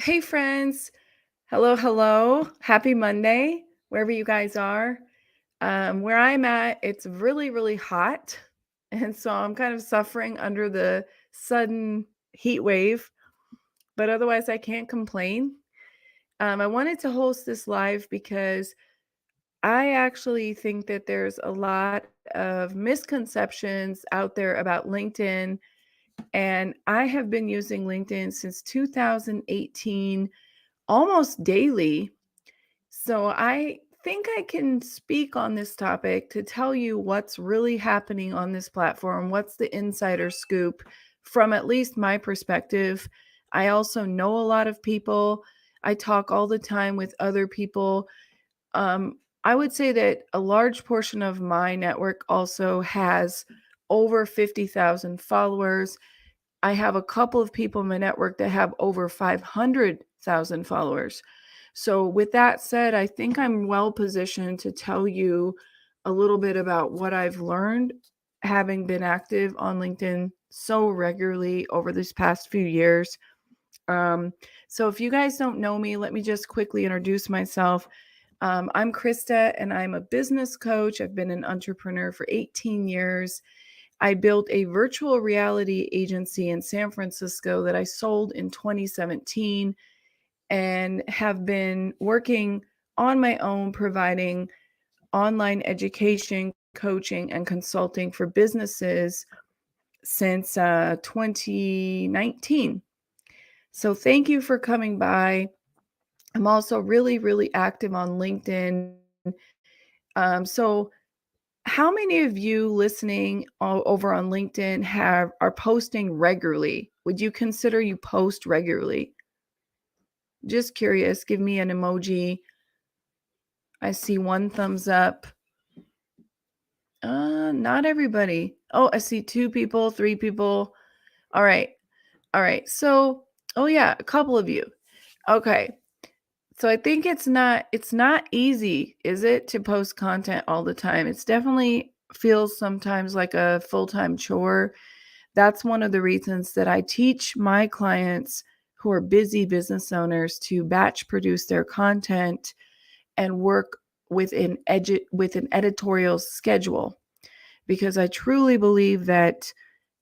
Hey, friends. Hello, hello. Happy Monday, wherever you guys are. Where I'm at, it's really, really hot. And so I'm kind of suffering under the sudden heat wave, but otherwise, I can't complain. I wanted to host this live because I actually think that there's a lot of misconceptions out there about LinkedIn. And I have been using LinkedIn since 2018, almost daily. So I think I can speak on this topic to tell you what's really happening on this platform, what's the insider scoop from at least my perspective. I also know a lot of people. I talk all the time with other people. I would say that a large portion of my network also has over 50,000 followers. I have a couple of people in my network that have over 500,000 followers. So, with that said, I think I'm well positioned to tell you a little bit about what I've learned having been active on LinkedIn so regularly over these past few years. Um, so, if you guys don't know me, let me just quickly introduce myself. I'm Krista, and I'm a business coach. I've been an entrepreneur for 18 years. I built a virtual reality agency in San Francisco that I sold in 2017 and have been working on my own, providing online education, coaching, and consulting for businesses since 2019. So, thank you for coming by. I'm also really, really active on LinkedIn. So, how many of you listening over on LinkedIn are posting regularly? Would you consider you post regularly? Just curious. Give me an emoji. I see one thumbs up. Not everybody. Oh, I see 2 people, 3 people. All right. All right. So, oh yeah, a couple of you. Okay. So I think it's not easy, is it, to post content all the time? It's definitely feels sometimes like a full-time chore. That's one of the reasons that I teach my clients who are busy business owners to batch produce their content and work with an editorial schedule, because I truly believe that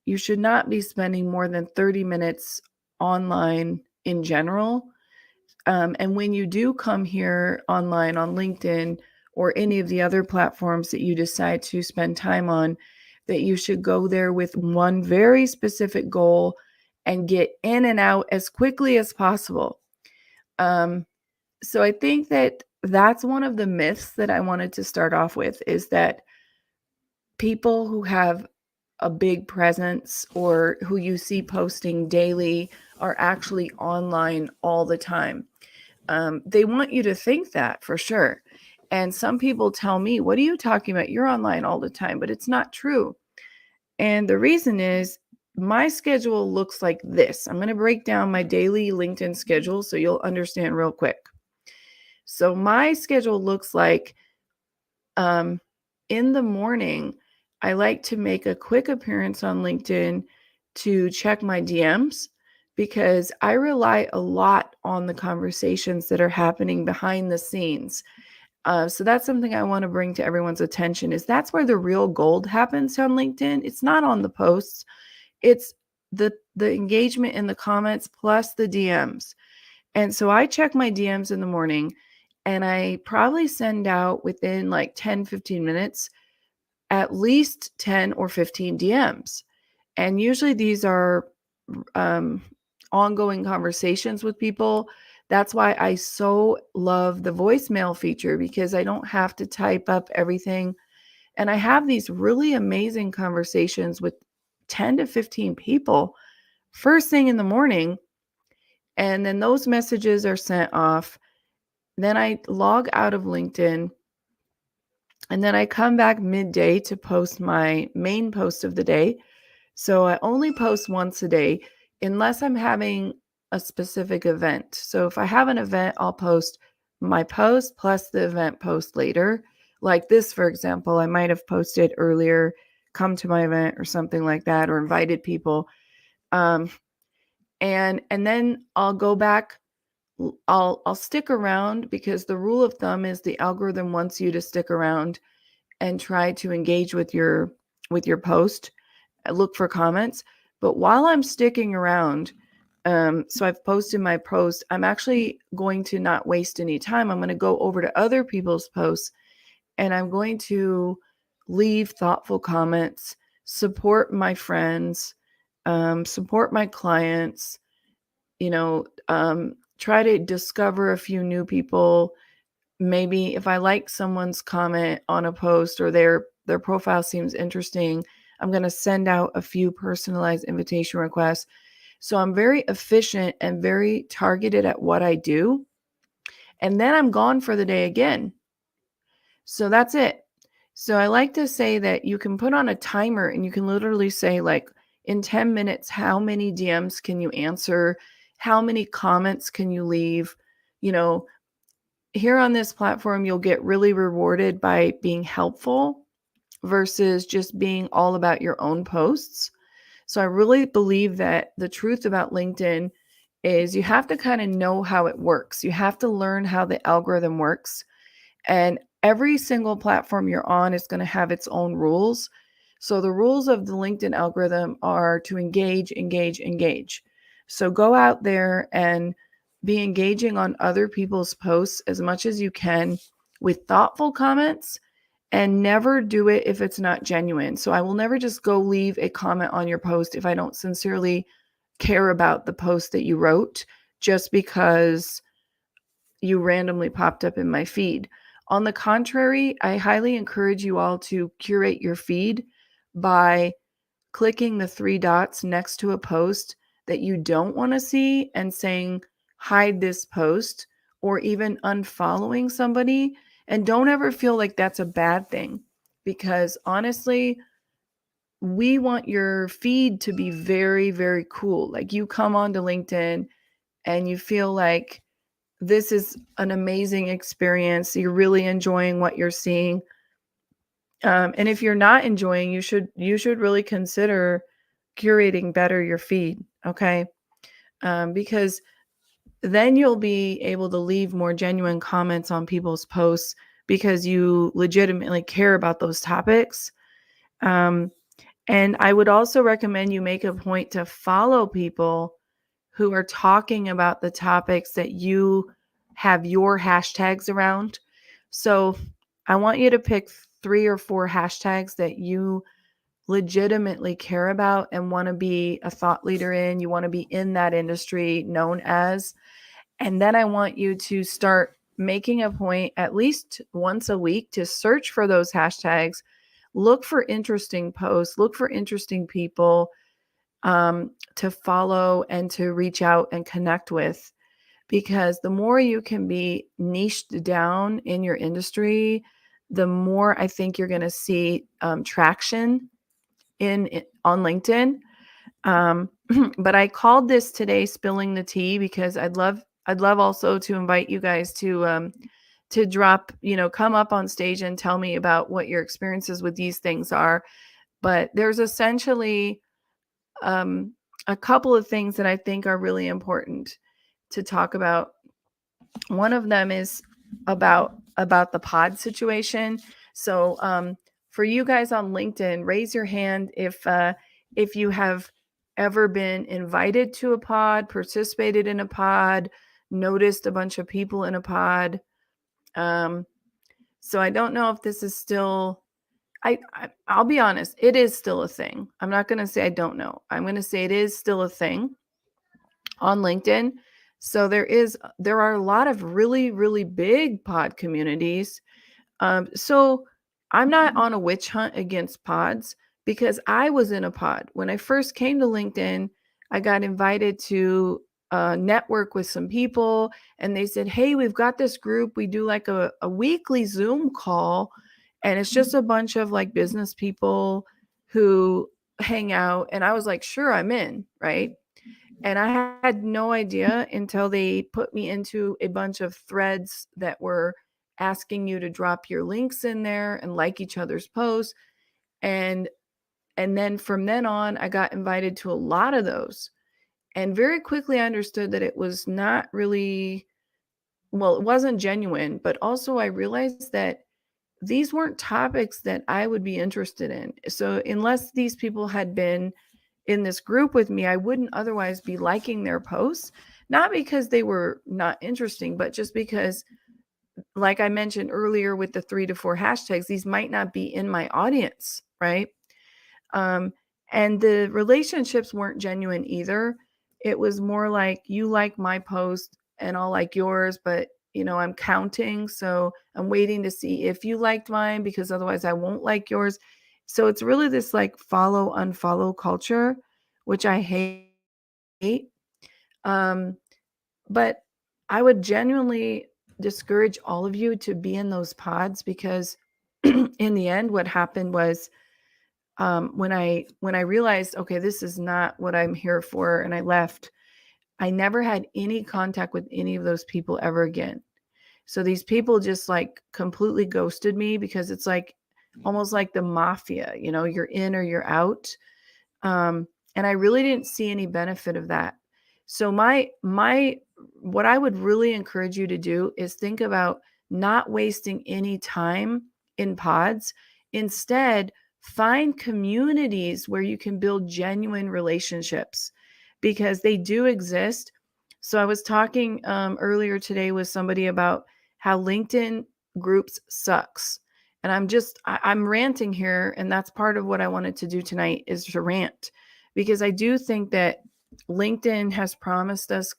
you should not be spending more than 30 minutes online in general. And when you do come here online on LinkedIn or any of the other platforms that you decide to spend time on, that you should go there with one very specific goal and get in and out as quickly as possible. Um, so I think that that's one of the myths that I wanted to start off with, is that people who have a big presence or who you see posting daily are actually online all the time. They want you to think that, for sure. And some people tell me, "What are you talking about? You're online all the time," but it's not true. And the reason is my schedule looks like this. I'm going to break down my daily LinkedIn schedule so you'll understand real quick. So my schedule looks like, um, in the morning, I like to make a quick appearance on LinkedIn to check my DMs, because I rely a lot on the conversations that are happening behind the scenes. So that's something I want to bring to everyone's attention, is that's where the real gold happens on LinkedIn. It's not on the posts. It's the engagement in the comments plus the DMs. And so I check my DMs in the morning, and I probably send out within like 10, 15 minutes at least 10 or 15 DMs. And usually these are um, ongoing conversations with people. That's why I so love the voicemail feature, because I don't have to type up everything. And I have these really amazing conversations with 10 to 15 people first thing in the morning. And then those messages are sent off. Then I log out of LinkedIn, and then I come back midday to post my main post of the day. So I only post once a day unless I'm having a specific event. So if I have an event, I'll post my post plus the event post later. Like this, for example, I might have posted earlier, come to my event or something like that, or invited people. Um, and then I'll go back I'll stick around because the rule of thumb is the algorithm wants you to stick around and try to engage with your post, look for comments. But while I'm sticking around, so I've posted my post, I'm actually going to not waste any time. I'm going to go over to other people's posts and I'm going to leave thoughtful comments, support my friends, support my clients, try to discover a few new people. Maybe if I like someone's comment on a post or their profile seems interesting, I'm going to send out a few personalized invitation requests. So I'm very efficient and very targeted at what I do. And then I'm gone for the day again. So that's it. So I like to say that you can put on a timer and you can literally say, like, in 10 minutes, how many DMs can you answer? How many comments can you leave? You know, here on this platform, you'll get really rewarded by being helpful versus just being all about your own posts. So I really believe that the truth about LinkedIn is you have to kind of know how it works. You have to learn how the algorithm works. And every single platform you're on is going to have its own rules. So the rules of the LinkedIn algorithm are to engage, engage, engage. So go out there and be engaging on other people's posts as much as you can with thoughtful comments, and never do it if it's not genuine. So I will never just go leave a comment on your post if I don't sincerely care about the post that you wrote just because you randomly popped up in my feed. On the contrary, I highly encourage you all to curate your feed by clicking the three dots next to a post that you don't want to see and saying, hide this post, or even unfollowing somebody. And don't ever feel like that's a bad thing, because honestly, we want your feed to be very, very cool. Like, you come onto LinkedIn and you feel like this is an amazing experience. You're really enjoying what you're seeing. And if you're not enjoying, you should really consider curating better your feed. Okay. Because then you'll be able to leave more genuine comments on people's posts because you legitimately care about those topics. And I would also recommend you make a point to follow people who are talking about the topics that you have your hashtags around. So I want you to pick 3 or 4 hashtags that you legitimately care about and want to be a thought leader in. You want to be in that industry known as. And then I want you to start making a point at least once a week to search for those hashtags, look for interesting posts, look for interesting people to follow and to reach out and connect with. Because the more you can be niched down in your industry, the more I think you're going to see traction on LinkedIn. But I called this today "Spilling the Tea" because I'd love also to invite you guys to drop, come up on stage and tell me about what your experiences with these things are. But there's essentially a couple of things that I think are really important to talk about. One of them is about the pod situation. So for you guys on LinkedIn, raise your hand if you have ever been invited to a pod, participated in a pod, noticed a bunch of people in a pod. So I don't know if this is still, I'll be honest, it is still a thing. I'm not going to say I don't know. I'm going to say it is still a thing on LinkedIn. So there are a lot of really, really big pod communities. So I'm not on a witch hunt against pods because I was in a pod. When I first came to LinkedIn, I got invited to network with some people, and they said, hey, we've got this group. We do like a weekly Zoom call, and it's just a bunch of like business people who hang out. And I was like, sure, I'm in, right? And I had no idea until they put me into a bunch of threads that were asking you to drop your links in there and like each other's posts. And then from then on, I got invited to a lot of those. And very quickly I understood that it was not really well, it wasn't genuine, but also I realized that these weren't topics that I would be interested in. So unless these people had been in this group with me, I wouldn't otherwise be liking their posts, not because they were not interesting, but just because, like I mentioned earlier with the 3 to 4 hashtags, these might not be in my audience, right? Um, and the relationships weren't genuine either. It was more like, you like my post and I'll like yours, but I'm counting. So I'm waiting to see if you liked mine because otherwise I won't like yours. So it's really this like follow, unfollow culture, which I hate. Um, but I would genuinely discourage all of you to be in those pods because in the end, what happened was, when I realized, okay, this is not what I'm here for, and I left, I never had any contact with any of those people ever again. So these people just like completely ghosted me because it's like almost like the mafia, you're in or you're out. And I really didn't see any benefit of that. So my what I would really encourage you to do is think about not wasting any time in pods. Instead, find communities where you can build genuine relationships because they do exist. So I was talking earlier today with somebody about how LinkedIn groups sucks. And I'm ranting here, and that's part of what I wanted to do tonight is to rant, because I do think that LinkedIn has promised us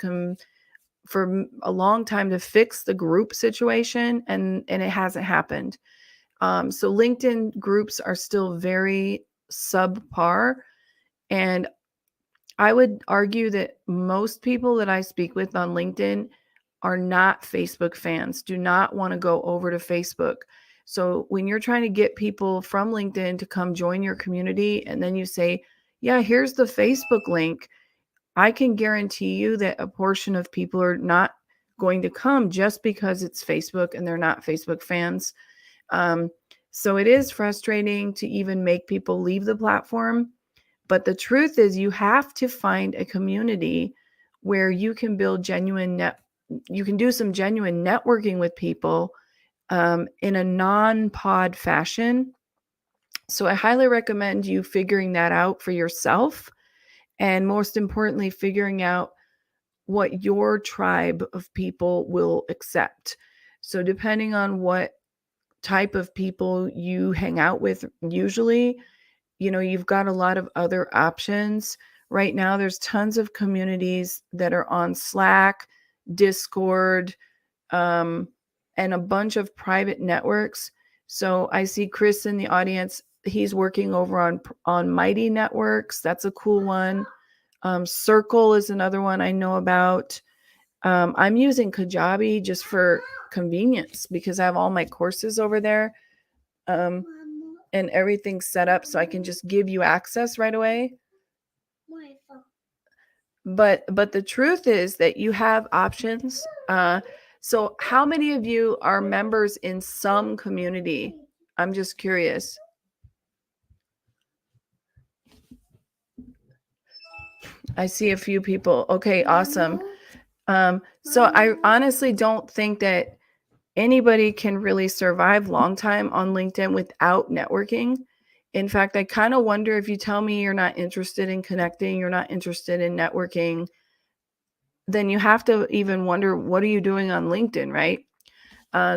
for a long time to fix the group situation, and it hasn't happened. So LinkedIn groups are still very subpar, and I would argue that most people that I speak with on LinkedIn are not Facebook fans, do not want to go over to Facebook. So when you're trying to get people from LinkedIn to come join your community, and then you say, yeah, here's the Facebook link, I can guarantee you that a portion of people are not going to come just because it's Facebook and they're not Facebook fans. Um, so it is frustrating to even make people leave the platform. But the truth is, you have to find a community where you can build you can do some genuine networking with people in a non-pod fashion. So I highly recommend you figuring that out for yourself. And most importantly, figuring out what your tribe of people will accept. So depending on what type of people you hang out with, usually, you've got a lot of other options. Right now, there's tons of communities that are on Slack, Discord, um, and a bunch of private networks. So I see Chris in the audience. He's working over on Mighty Networks. That's a cool one. Circle is another one I know about. I'm using Kajabi just for convenience because I have all my courses over there. Um, and everything's set up so I can just give you access right away. But the truth is that you have options. So how many of you are members in some community? I'm just curious. I see a few people. Okay, awesome. So I honestly don't think that anybody can really survive long time on LinkedIn without networking. In fact, I kind of wonder, if you tell me you're not interested in connecting, you're not interested in networking, then you have to even wonder, what are you doing on LinkedIn, right?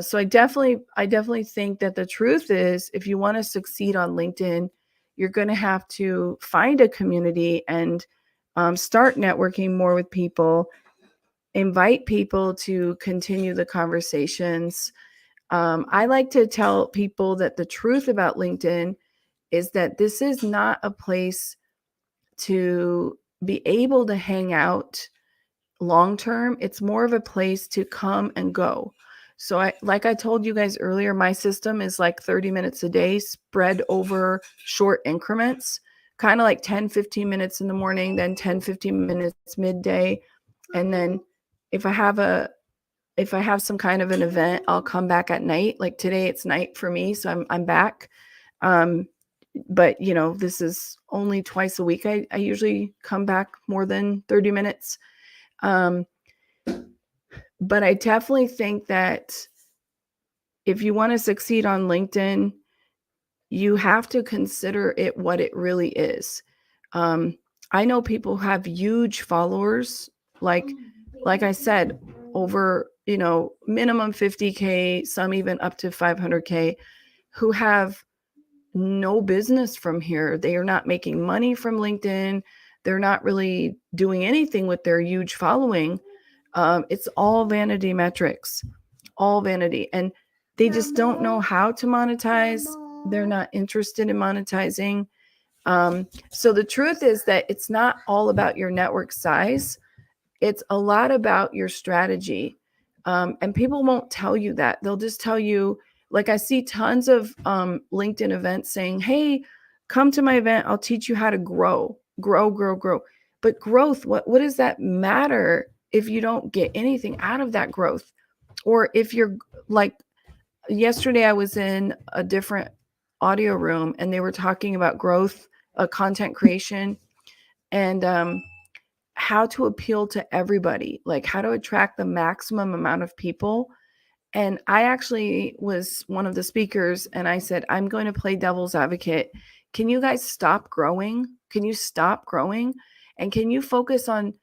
So I definitely think that the truth is, if you want to succeed on LinkedIn, you're going to have to find a community and start networking more with people, invite people to continue the conversations. I like to tell people that the truth about LinkedIn is that this is not a place to be able to hang out long term. It's more of a place to come and go. So like I told you guys earlier, my system is like 30 minutes a day spread over short increments, kind of like 10, 15 minutes in the morning, then 10, 15 minutes midday. And then if I have some kind of an event, I'll come back at night. Like today, it's night for me, so I'm back. But this is only twice a week. I usually come back more than 30 minutes. Um, But I definitely think that if you want to succeed on LinkedIn, you have to consider it what it really is. I know people who have huge followers, like I said, over, minimum 50K, some even up to 500K, who have no business from here. They are not making money from LinkedIn. They're not really doing anything with their huge following. It's all vanity metrics, all vanity. And they just don't know how to monetize. They're not interested in monetizing. So the truth is that it's not all about your network size. It's a lot about your strategy. And people won't tell you that. They'll just tell you, like, I see tons of LinkedIn events saying, hey, come to my event. I'll teach you how to grow. But growth, what does that matter if you don't get anything out of that growth? Or if you're like, yesterday I was in a different audio room and they were talking about growth, content creation, and how to appeal to everybody, like how to attract the maximum amount of people. And I actually was one of the speakers and I said, I'm going to play devil's advocate. Can you guys stop growing? Can you stop growing? And can you focus on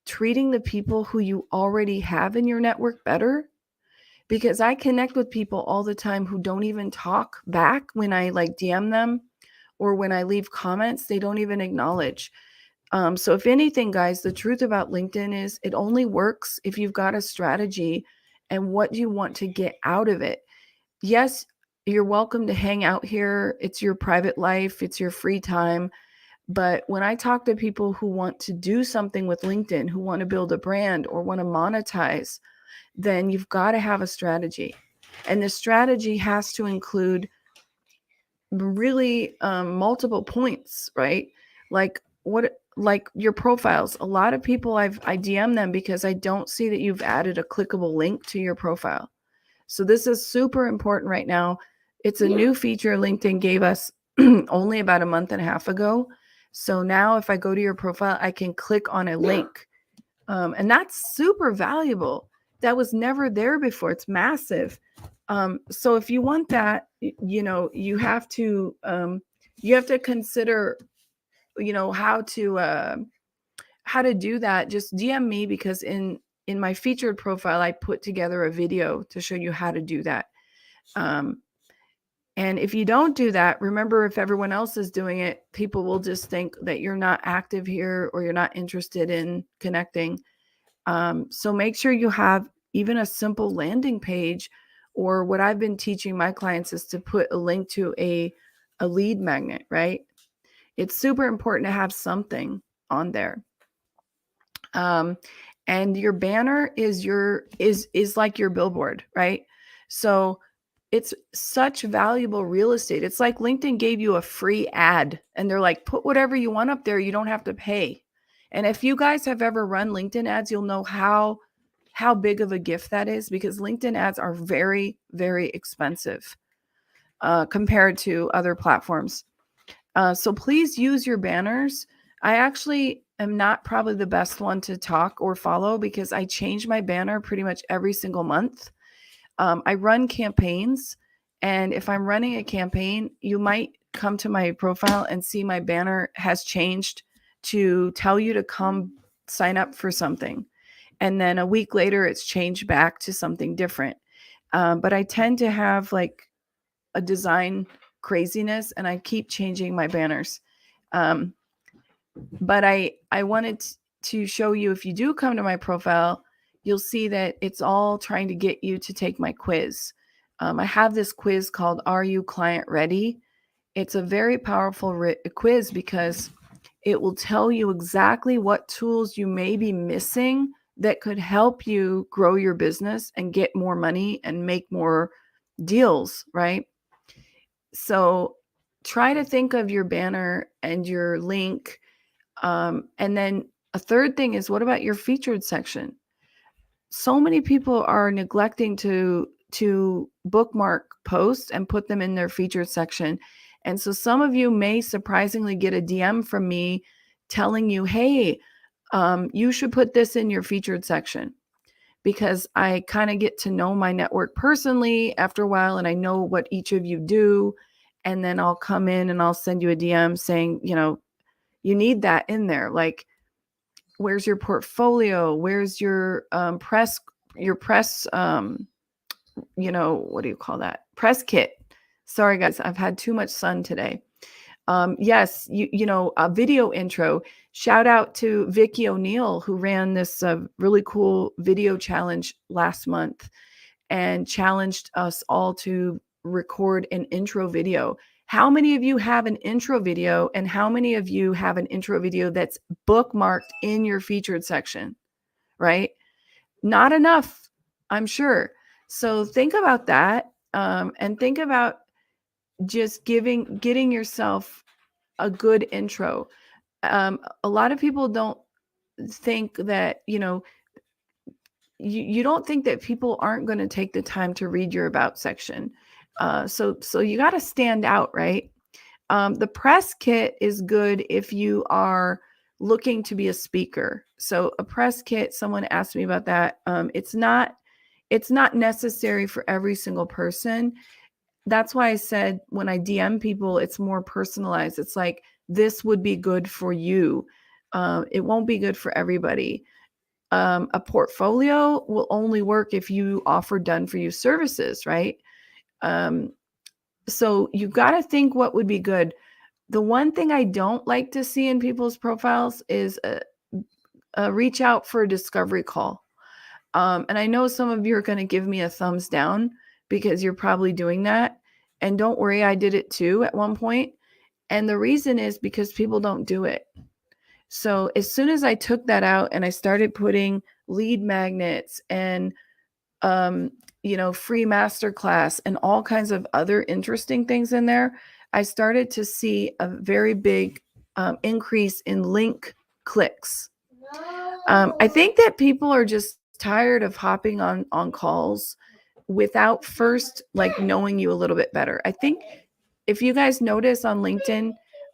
treating the people who you already have in your network better? Because I connect with people all the time who don't even talk back when I like DM them, or when I leave comments, they don't even acknowledge. So if anything, guys, the truth about LinkedIn is it only works if you've got a strategy and what you want to get out of it. Yes, you're welcome to hang out here. It's your private life. It's your free time. But when I talk to people who want to do something with LinkedIn, who want to build a brand or want to monetize, then you've got to have a strategy. And the strategy has to include really multiple points, right? Like your profiles. A lot of people I DM them because I don't see that you've added a clickable link to your profile. So this is super important right now. It's a new feature LinkedIn gave us only about a month and a half ago. So now if I go to your profile, I can click on a link. And that's super valuable. That was never there before. It's massive. So if you want that, you have to consider, how to do that. Just DM me, because in my featured profile, I put together a video to show you how to do that. And if you don't do that, remember, if everyone else is doing it, people will just think that you're not active here or you're not interested in connecting. So make sure you have even a simple landing page, or what I've been teaching my clients is to put a link to a lead magnet, right? It's super important to have something on there. And your banner is like your billboard, right? So it's such valuable real estate. It's like LinkedIn gave you a free ad and they're like, put whatever you want up there. You don't have to pay. And if you guys have ever run LinkedIn ads, you'll know how big of a gift that is, because LinkedIn ads are very, very expensive compared to other platforms. So please use your banners. I actually am not probably the best one to talk or follow because I change my banner pretty much every single month. I run campaigns, and if I'm running a campaign, you might come to my profile and see my banner has changed to tell you to come sign up for something. And then a week later, it's changed back to something different. But I tend to have like a design craziness, and I keep changing my banners. But I wanted to show you, if you do come to my profile, you'll see that it's all trying to get you to take my quiz. I have this quiz called Are You Client Ready? It's a very powerful quiz because it will tell you exactly what tools you may be missing that could help you grow your business and get more money and make more deals, right? So try to think of your banner and your link. And then a third thing is, what about your featured section? So many people are neglecting to bookmark posts and put them in their featured section. And so some of you may surprisingly get a DM from me telling you, hey, you should put this in your featured section. because I kind of get to know my network personally after a while, and I know what each of you do. And then I'll come in and I'll send you a DM saying, you need that in there. Like, where's your portfolio? Where's your press, what do you call that? Press kit. Sorry, guys, I've had too much sun today. Yes, a video intro. Shout out to Vicky O'Neill, who ran this really cool video challenge last month and challenged us all to record an intro video. How many of you have an intro video, and how many of you have an intro video that's bookmarked in your featured section, right? Not enough, I'm sure. So think about that, and think about just getting yourself a good intro. A lot of people don't think that, you don't think that people aren't going to take the time to read your about section. So you got to stand out, right? The press kit is good if you are looking to be a speaker. So a press kit, someone asked me about that. It's not necessary for every single person. That's why I said when I DM people, it's more personalized. It's like, this would be good for you. It won't be good for everybody. A portfolio will only work if you offer done for you services, right? So you got to think what would be good. The one thing I don't like to see in people's profiles is a reach out for a discovery call. And I know some of you are going to give me a thumbs down because you're probably doing that. And don't worry, I did it too at one point. And the reason is because people don't do it. So as soon as I took that out and I started putting lead magnets and, free masterclass and all kinds of other interesting things in there, I started to see a very big increase in link clicks. I think that people are just tired of hopping on calls without first knowing you a little bit better. I think if you guys notice on LinkedIn,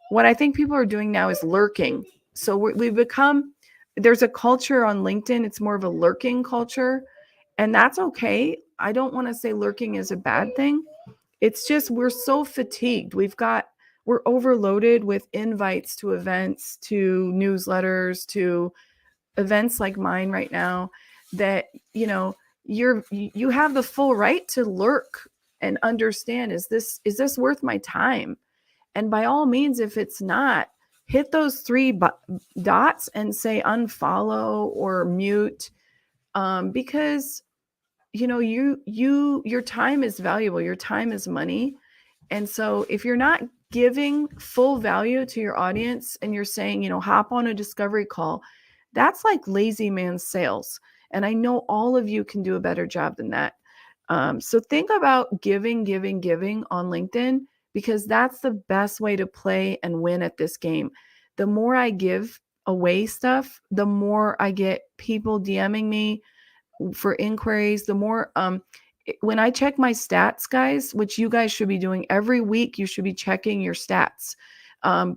what I think people are doing now is lurking. So we've become, there's a culture on LinkedIn. It's more of a lurking culture, and that's okay. I don't want to say lurking is a bad thing. It's just, we're so fatigued. We're overloaded with invites to events, to newsletters, to events like mine right now, that, you have the full right to lurk and understand, is this worth my time? And by all means, if it's not, hit those three dots and say unfollow or mute, because your time is valuable. Your time is money. And so if you're not giving full value to your audience and you're saying, hop on a discovery call, that's like lazy man sales. And I know all of you can do a better job than that. So think about giving on LinkedIn, because that's the best way to play and win at this game. The more I give away stuff, the more I get people DMing me for inquiries, the more, when I check my stats, guys, which you guys should be doing every week, you should be checking your stats,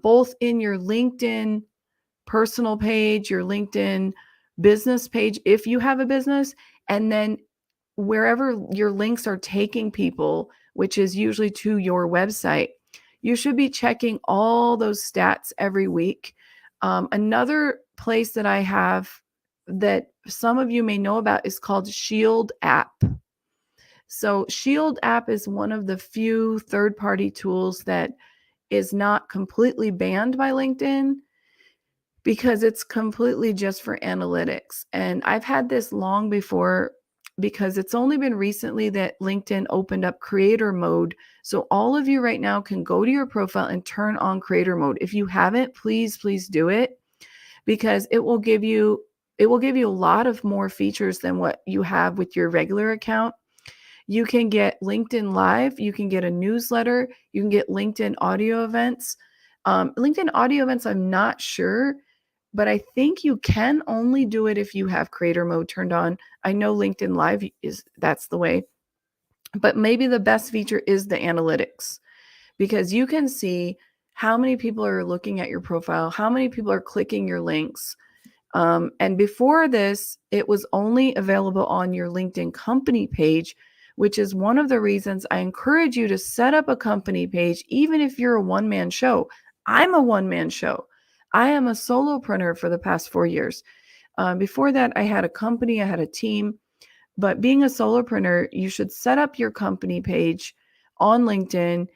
both in your LinkedIn personal page, your LinkedIn business page, if you have a business, and then wherever your links are taking people, which is usually to your website. You should be checking all those stats every week. Another place that I have that some of you may know about is called Shield app. So Shield app is one of the few third-party tools that is not completely banned by LinkedIn, because it's completely just for analytics. And I've had this long before, because it's only been recently that LinkedIn opened up creator mode. So all of you right now can go to your profile and turn on creator mode. If you haven't, please do it, because it will give you a lot of more features than what you have with your regular account. You can get LinkedIn Live, you can get a newsletter, you can get LinkedIn audio events. LinkedIn audio events, I'm not sure, but I think you can only do it if you have creator mode turned on. I know LinkedIn Live that's the way, but maybe the best feature is the analytics, because you can see how many people are looking at your profile, how many people are clicking your links. And before this, it was only available on your LinkedIn company page, which is one of the reasons I encourage you to set up a company page, even if you're a one-man show. I'm a one-man show. I am a solopreneur for the past 4 years. Before that, I had a company, I had a team. But being a solopreneur, you should set up your company page on LinkedIn.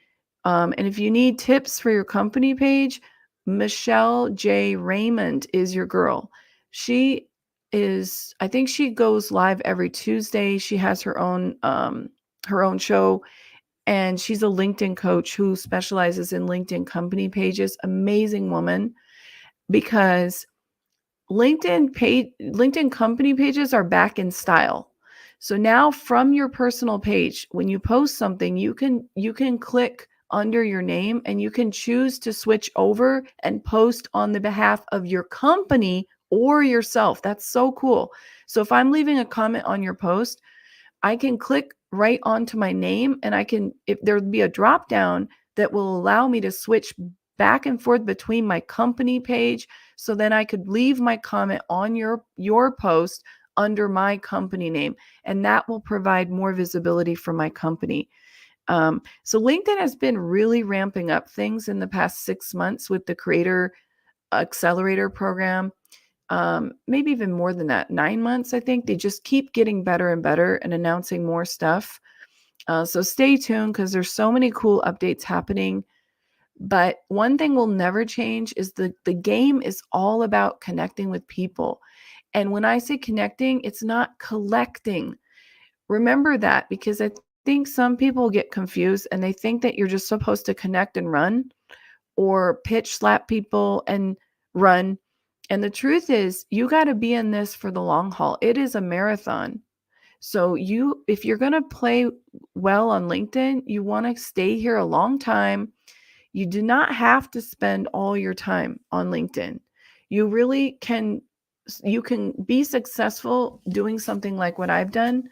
And if you need tips for your company page, Michelle J. Raymond is your girl. She is, I think she goes live every Tuesday. She has her own show, and she's a LinkedIn coach who specializes in LinkedIn company pages. Amazing woman, because LinkedIn company pages are back in style. So now from your personal page, when you post something, you can click under your name and you can choose to switch over and post on the behalf of your company or yourself. That's so cool. So if I'm leaving a comment on your post, I can click right onto my name, and if there'll be a drop down that will allow me to switch back and forth between my company page. So then I could leave my comment on your post under my company name, and that will provide more visibility for my company. So LinkedIn has been really ramping up things in the past 6 months with the Creator Accelerator program. Maybe even more than that, 9 months. I think they just keep getting better and better and announcing more stuff. So stay tuned, because there's so many cool updates happening. But one thing will never change is the game is all about connecting with people. And when I say connecting, it's not collecting. Remember that, because I think some people get confused and they think that you're just supposed to connect and run, or pitch slap people and run. And the truth is, you got to be in this for the long haul. It is a marathon. So if you're going to play well on LinkedIn, you want to stay here a long time. You do not have to spend all your time on LinkedIn. You really can, you can be successful doing something like what I've done,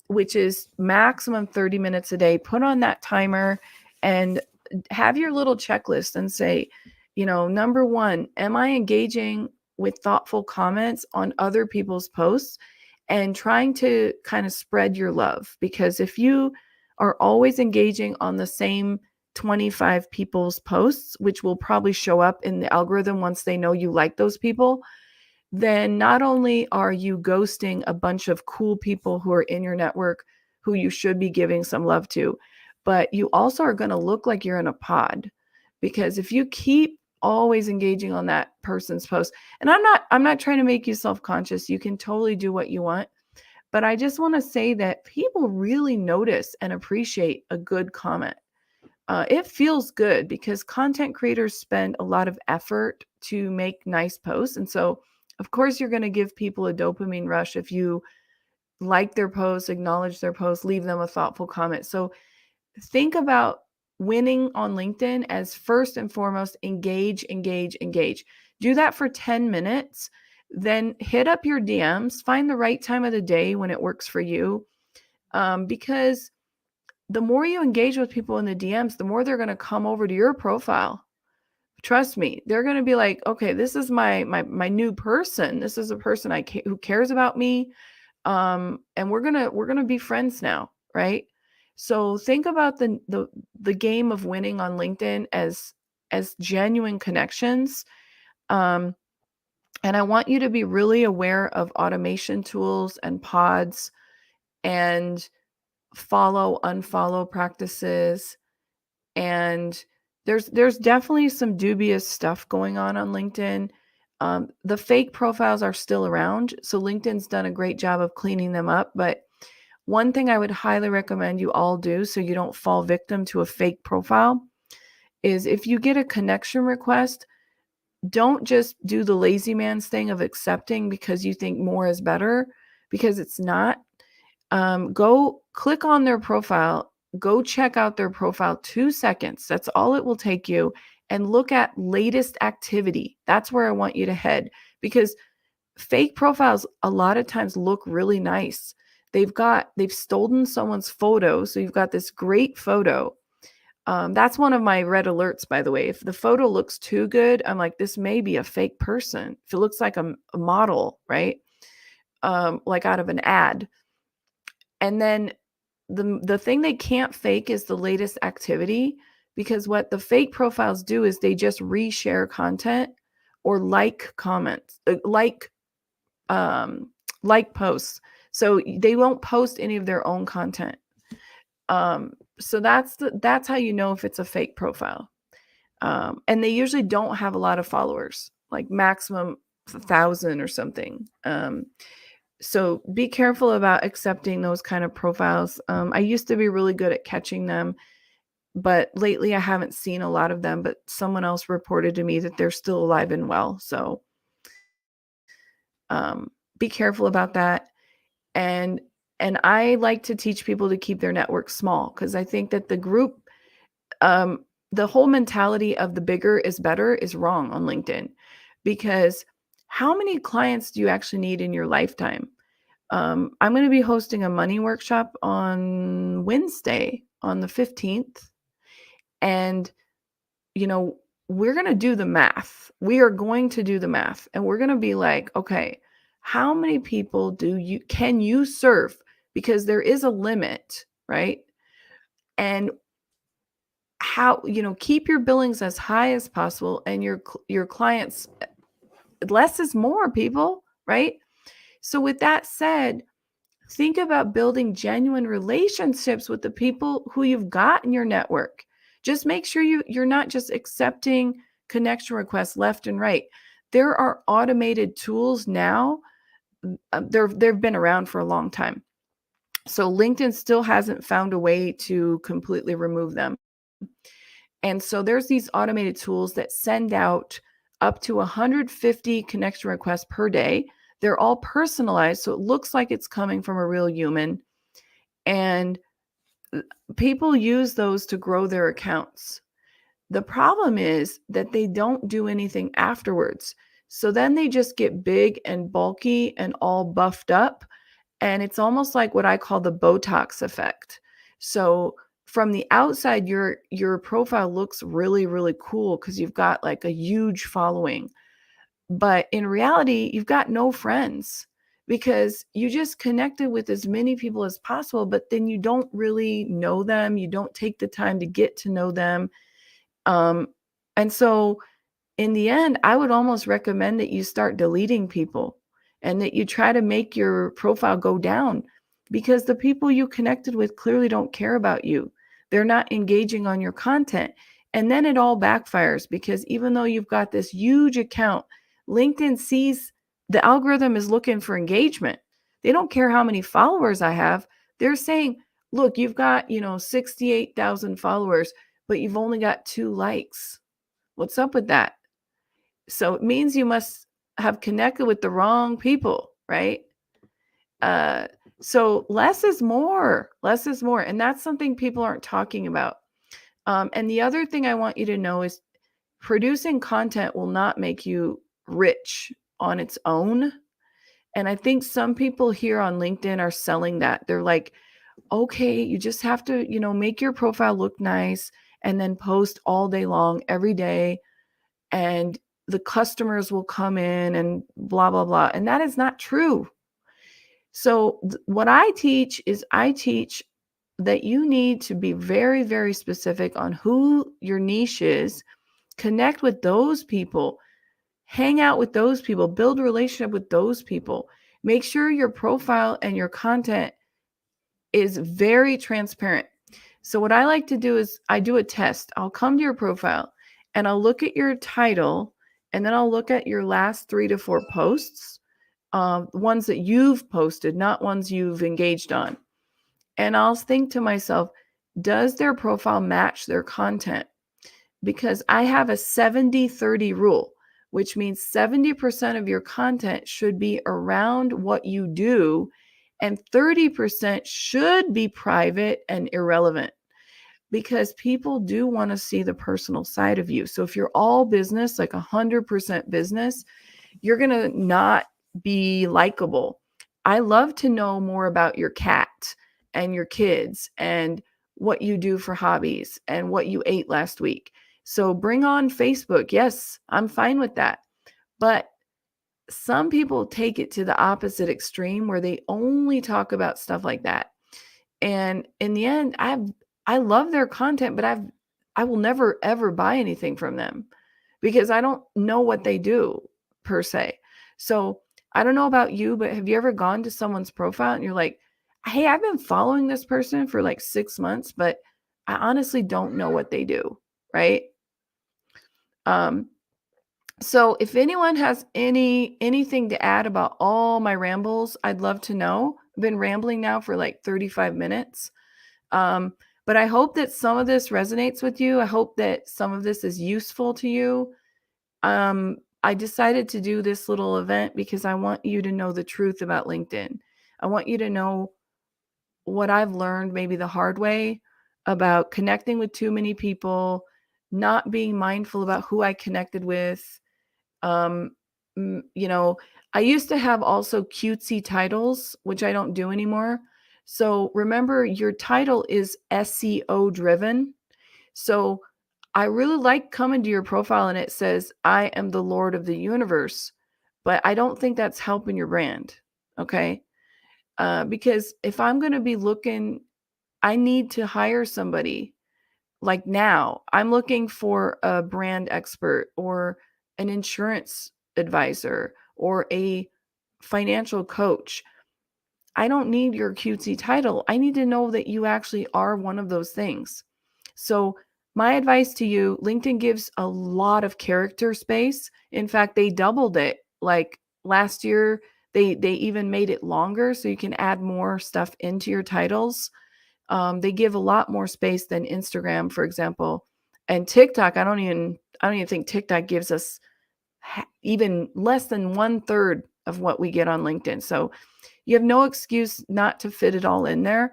which is maximum 30 minutes a day. Put on that timer and have your little checklist and say, number one, am I engaging with thoughtful comments on other people's posts, and trying to kind of spread your love? Because if you are always engaging on the same 25 people's posts, which will probably show up in the algorithm once they know you like those people, then not only are you ghosting a bunch of cool people who are in your network who you should be giving some love to, but you also are going to look like you're in a pod. Because if you keep always engaging on that person's post, and I'm not trying to make you self-conscious, you can totally do what you want, but I just want to say that people really notice and appreciate a good comment. It feels good because content creators spend a lot of effort to make nice posts. And so, of course, you're going to give people a dopamine rush if you like their posts, acknowledge their posts, leave them a thoughtful comment. So think about winning on LinkedIn as first and foremost, engage, engage, engage. Do that for 10 minutes. Then hit up your DMs, find the right time of the day when it works for you. Because the more you engage with people in the DMs, the more they're going to come over to your profile. Trust me, they're going to be like, okay, this is my new person. This is a person who cares about me. And we're going to be friends now, right? So think about the game of winning on LinkedIn as genuine connections. And I want you to be really aware of automation tools and pods, and follow, unfollow practices. And there's definitely some dubious stuff going on LinkedIn. The fake profiles are still around, so LinkedIn's done a great job of cleaning them up. But one thing I would highly recommend you all do, so you don't fall victim to a fake profile, is if you get a connection request, don't just do the lazy man's thing of accepting because you think more is better, because it's not. Go click on their profile, go check out their profile 2 seconds. That's all it will take you. And look at latest activity. That's where I want you to head, because fake profiles a lot of times look really nice. They've stolen someone's photo. So you've got this great photo. That's one of my red alerts, by the way. If the photo looks too good, I'm like, this may be a fake person. If it looks like a model, right? Like out of an ad. And then the thing they can't fake is the latest activity, because what the fake profiles do is they just reshare content or like comments, like posts. So they won't post any of their own content. So that's how you know if it's a fake profile. And they usually don't have a lot of followers, like maximum 1,000 or something. So be careful about accepting those kind of profiles. I used to be really good at catching them, but lately I haven't seen a lot of them, but someone else reported to me that they're still alive and well. So be careful about that. And I like to teach people to keep their network small, because I think that the whole mentality of the bigger is better is wrong on LinkedIn, because how many clients do you actually need in your lifetime? I'm going to be hosting a money workshop on Wednesday, on the 15th. And, you know, we're going to do the math. We are going to do the math, and we're going to be like, okay, how many people can you serve? Because there is a limit, right? And how, keep your billings as high as possible, and your clients, less is more, people, right? So with that said, think about building genuine relationships with the people who you've got in your network. Just make sure you're not just accepting connection requests left and right. There are automated tools now. They've been around for a long time. So LinkedIn still hasn't found a way to completely remove them. And so there's these automated tools that send out up to 150 connection requests per day. They're all personalized, so it looks like it's coming from a real human. And people use those to grow their accounts. The problem is that they don't do anything afterwards. So then they just get big and bulky and all buffed up. And it's almost like what I call the Botox effect. So from the outside, your profile looks really, really cool because you've got like a huge following. But in reality, you've got no friends, because you just connected with as many people as possible, but then you don't really know them. You don't take the time to get to know them. And so in the end, I would almost recommend that you start deleting people, and that you try to make your profile go down, because the people you connected with clearly don't care about you. They're not engaging on your content. And then it all backfires, because even though you've got this huge account, LinkedIn sees the algorithm is looking for engagement. They don't care how many followers I have. They're saying, look, you've got, 68,000 followers, but you've only got 2 likes. What's up with that? So it means you must have connected with the wrong people, right? So less is more. Less is more. And that's something people aren't talking about. And the other thing I want you to know is producing content will not make you rich on its own. And I think some people here on LinkedIn are selling that. They're like, okay, you just have to, make your profile look nice and then post all day long, every day, and the customers will come in and blah, blah, blah. And that is not true. So what I teach that you need to be very, very specific on who your niche is, connect with those people, hang out with those people, build a relationship with those people. Make sure your profile and your content is very transparent. So what I like to do is I do a test. I'll come to your profile and I'll look at your title, and then I'll look at your last 3 to 4 posts, ones that you've posted, not ones you've engaged on. And I'll think to myself, does their profile match their content? Because I have a 70-30 rule, which means 70% of your content should be around what you do, and 30% should be private and irrelevant, because people do want to see the personal side of you. So if you're all business, like 100% business, you're going to not be likable. I love to know more about your cat and your kids and what you do for hobbies and what you ate last week. So bring on Facebook. Yes, I'm fine with that. But some people take it to the opposite extreme where they only talk about stuff like that. And in the end, I love their content, but I will never ever buy anything from them because I don't know what they do per se. So I don't know about you, but have you ever gone to someone's profile and you're like, hey, I've been following this person for like 6 months, but I honestly don't know what they do, right? Um, so if anyone has anything to add about all my rambles, I'd love to know. I've been rambling now for like 35 minutes. Um, but I hope that some of this resonates with you. I hope that some of this is useful to you. I decided to do this little event because I want you to know the truth about LinkedIn. I want you to know what I've learned maybe the hard way about connecting with too many people, not being mindful about who I connected with. Um, you know, I used to have also cutesy titles, which I don't do anymore. So remember, your title is SEO driven. So I really like coming to your profile and it says, I am the Lord of the universe, but I don't think that's helping your brand. Okay. Because if I'm going to be looking, I need to hire somebody like now. I'm looking for a brand expert or an insurance advisor or a financial coach. I don't need your cutesy title. I need to know that you actually are one of those things. So, my advice to you, LinkedIn gives a lot of character space. In fact, they doubled it. Like last year, they even made it longer so you can add more stuff into your titles. They give a lot more space than Instagram, for example, and TikTok. I don't even think TikTok gives us even less than 1/3 of what we get on LinkedIn. So you have no excuse not to fit it all in there.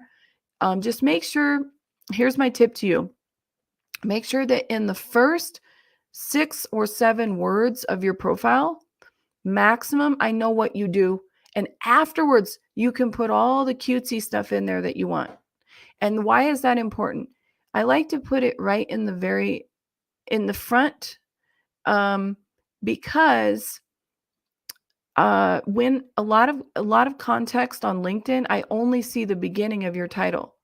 Just make sure. Here's my tip to you: make sure that in the first 6 or 7 words of your profile, maximum, I know what you do. And afterwards, you can put all the cutesy stuff in there that you want. And why is that important? I like to put it right in the front, um, because when a lot of context on LinkedIn, I only see the beginning of your title.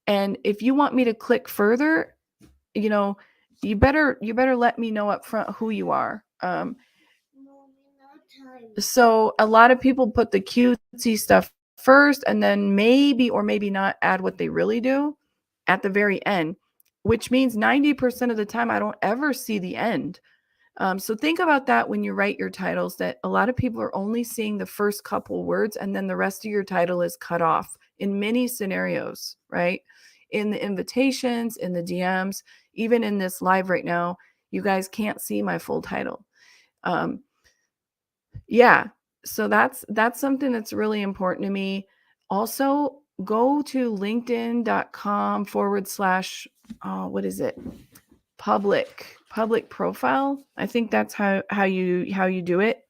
And if you want me to click further, you know, you better let me know up front who you are. So a lot of people put the cutesy stuff first and then maybe or maybe not add what they really do at the very end, which means 90% of the time I don't ever see the end. So think about that when you write your titles, that a lot of people are only seeing the first couple words and then the rest of your title is cut off in many scenarios, right? In the invitations, in the DMs, even in this live right now, you guys can't see my full title. Um, yeah. So that's something that's really important to me. Also, go to linkedin.com/, oh, what is it? Public profile. I think that's how you do it.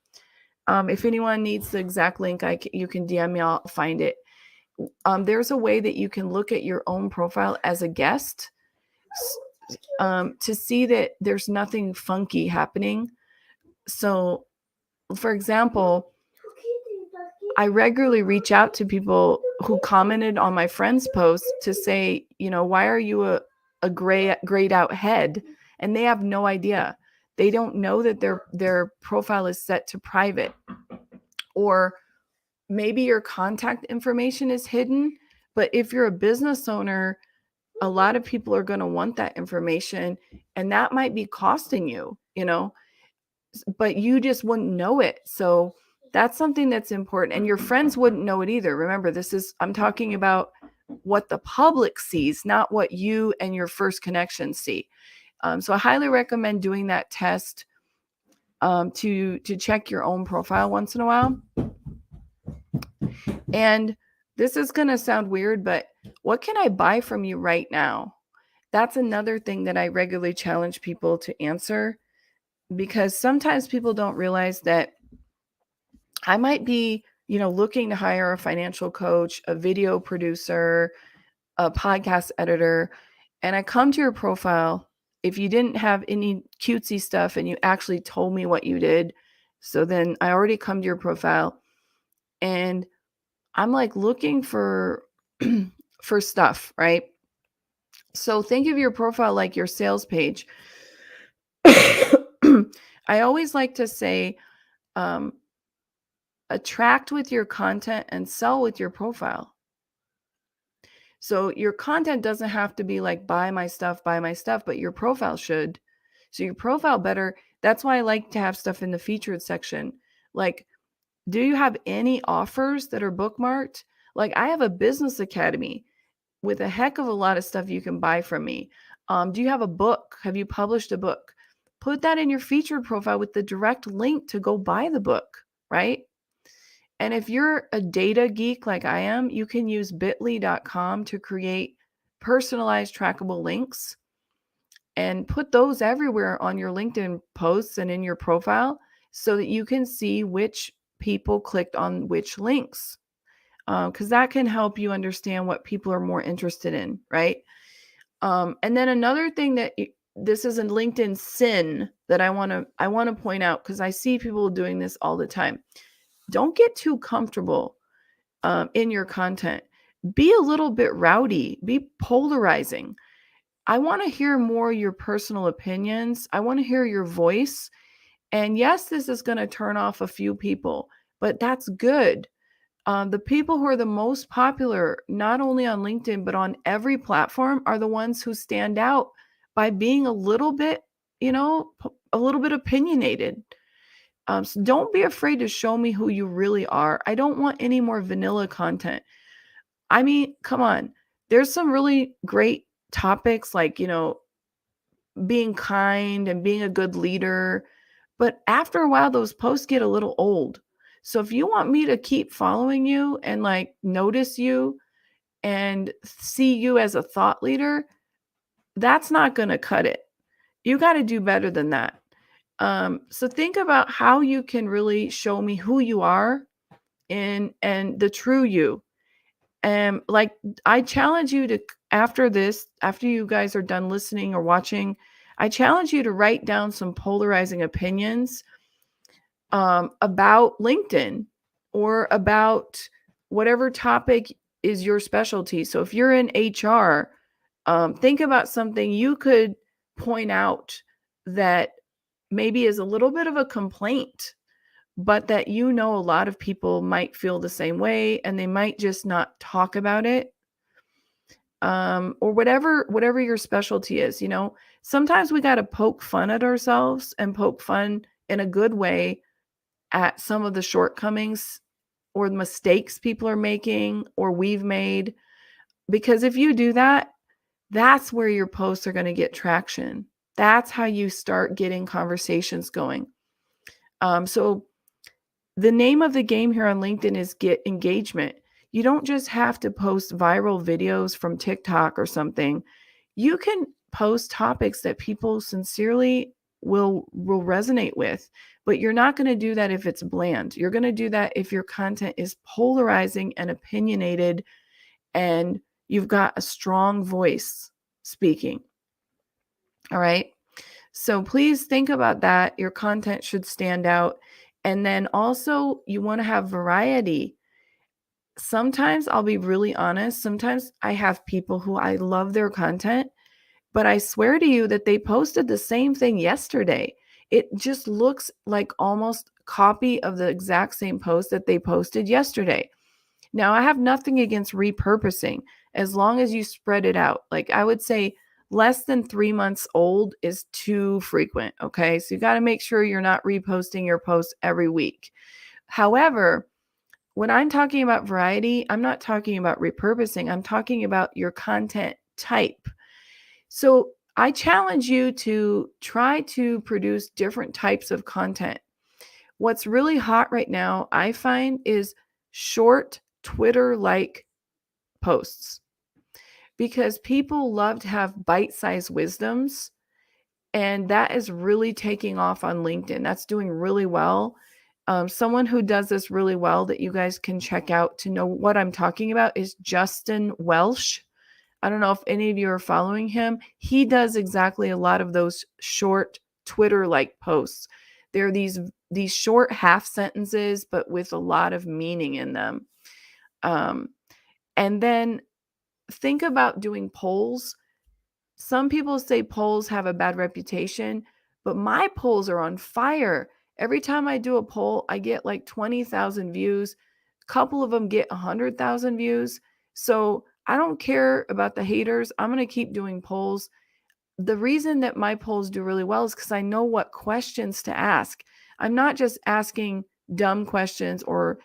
If anyone needs the exact link, you can DM me. I'll find it. There's a way that you can look at your own profile as a guest, to see that there's nothing funky happening. So, for example, I regularly reach out to people who commented on my friend's post to say, why are you a grayed out head? And they have no idea. They don't know that their profile is set to private, or maybe your contact information is hidden. But if you're a business owner, a lot of people are going to want that information, and that might be costing you, but you just wouldn't know it. So that's something that's important. And your friends wouldn't know it either. Remember, I'm talking about what the public sees, not what you and your first connection see. So I highly recommend doing that test, to check your own profile once in a while. And this is going to sound weird, but what can I buy from you right now? That's another thing that I regularly challenge people to answer, because sometimes people don't realize that I might be, looking to hire a financial coach, a video producer, a podcast editor, and I come to your profile. If you didn't have any cutesy stuff and you actually told me what you did, so then I already come to your profile and I'm like looking for for stuff, right? So think of your profile like your sales page. I always like to say, um, attract with your content and sell with your profile. So your content doesn't have to be like buy my stuff, but your profile should. So your profile better. That's why I like to have stuff in the featured section. Like, do you have any offers that are bookmarked? Like, I have a business academy with a heck of a lot of stuff you can buy from me. Do you have a book? Have you published a book? Put that in your featured profile with the direct link to go buy the book, right? And if you're a data geek like I am, you can use bit.ly.com to create personalized trackable links and put those everywhere on your LinkedIn posts and in your profile so that you can see which people clicked on which links. Because that can help you understand what people are more interested in, right? And then another thing that this is a LinkedIn sin that I want to point out, because I see people doing this all the time. Don't get too comfortable in your content. Be a little bit rowdy. Be polarizing. I want to hear more your personal opinions. I want to hear your voice. And yes, this is going to turn off a few people, but that's good. The people who are the most popular, not only on LinkedIn, but on every platform, are the ones who stand out by being a little bit, a little bit opinionated. So don't be afraid to show me who you really are. I don't want any more vanilla content. I mean, come on. There's some really great topics like, being kind and being a good leader. But after a while, those posts get a little old. So if you want me to keep following you and like notice you and see you as a thought leader, that's not going to cut it. You got to do better than that. So think about how you can really show me who you are and the true you. And like I challenge you to, after you guys are done listening or watching, I challenge you to write down some polarizing opinions about LinkedIn or about whatever topic is your specialty. So if you're in HR, think about something you could point out that maybe is a little bit of a complaint, but that a lot of people might feel the same way and they might just not talk about it. Or whatever your specialty is, sometimes we got to poke fun at ourselves and poke fun in a good way at some of the shortcomings or the mistakes people are making or we've made. Because if you do that, that's where your posts are going to get traction. That's how you start getting conversations going. So the name of the game here on LinkedIn is get engagement. You don't just have to post viral videos from TikTok or something. You can post topics that people sincerely will resonate with, but you're not going to do that if it's bland. You're going to do that if your content is polarizing and opinionated and you've got a strong voice speaking. All right. So please think about that. Your content should stand out. And then also you want to have variety. Sometimes I'll be really honest. Sometimes I have people who I love their content, but I swear to you that they posted the same thing yesterday. It just looks like almost a copy of the exact same post that they posted yesterday. Now, I have nothing against repurposing as long as you spread it out. Like I would say less than 3 months old is too frequent. Okay. So you got to make sure you're not reposting your posts every week. However, when I'm talking about variety, I'm not talking about repurposing. I'm talking about your content type. So I challenge you to try to produce different types of content. What's really hot right now, I find, is short Twitter-like posts because people love to have bite-sized wisdoms, and that is really taking off on LinkedIn. That's doing really well. Someone who does this really well that you guys can check out to know what I'm talking about is Justin Welsh. I don't know if any of you are following him. He does exactly a lot of those short Twitter-like posts. They're these short half sentences, but with a lot of meaning in them. And then think about doing polls. Some people say polls have a bad reputation, but my polls are on fire. Every time I do a poll, I get like 20,000 views. A couple of them get 100,000 views. So I don't care about the haters. I'm going to keep doing polls. The reason that my polls do really well is because I know what questions to ask. I'm not just asking dumb questions or,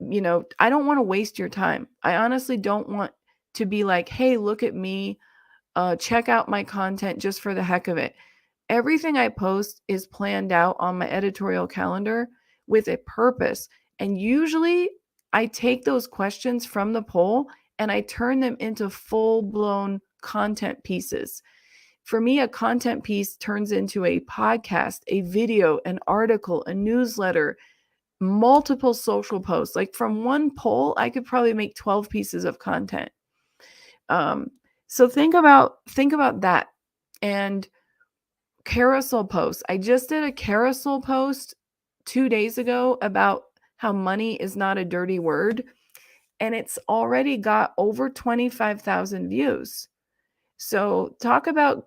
I don't want to waste your time. I honestly don't want to be like, hey, look at me. Check out my content just for the heck of it. Everything I post is planned out on my editorial calendar with a purpose. And usually I take those questions from the poll and I turn them into full-blown content pieces. For me, a content piece turns into a podcast, a video, an article, a newsletter, multiple social posts. Like from one poll, I could probably make 12 pieces of content. So think about that. And carousel posts. I just did a carousel post 2 days ago about how money is not a dirty word, and it's already got over 25,000 views. So talk about,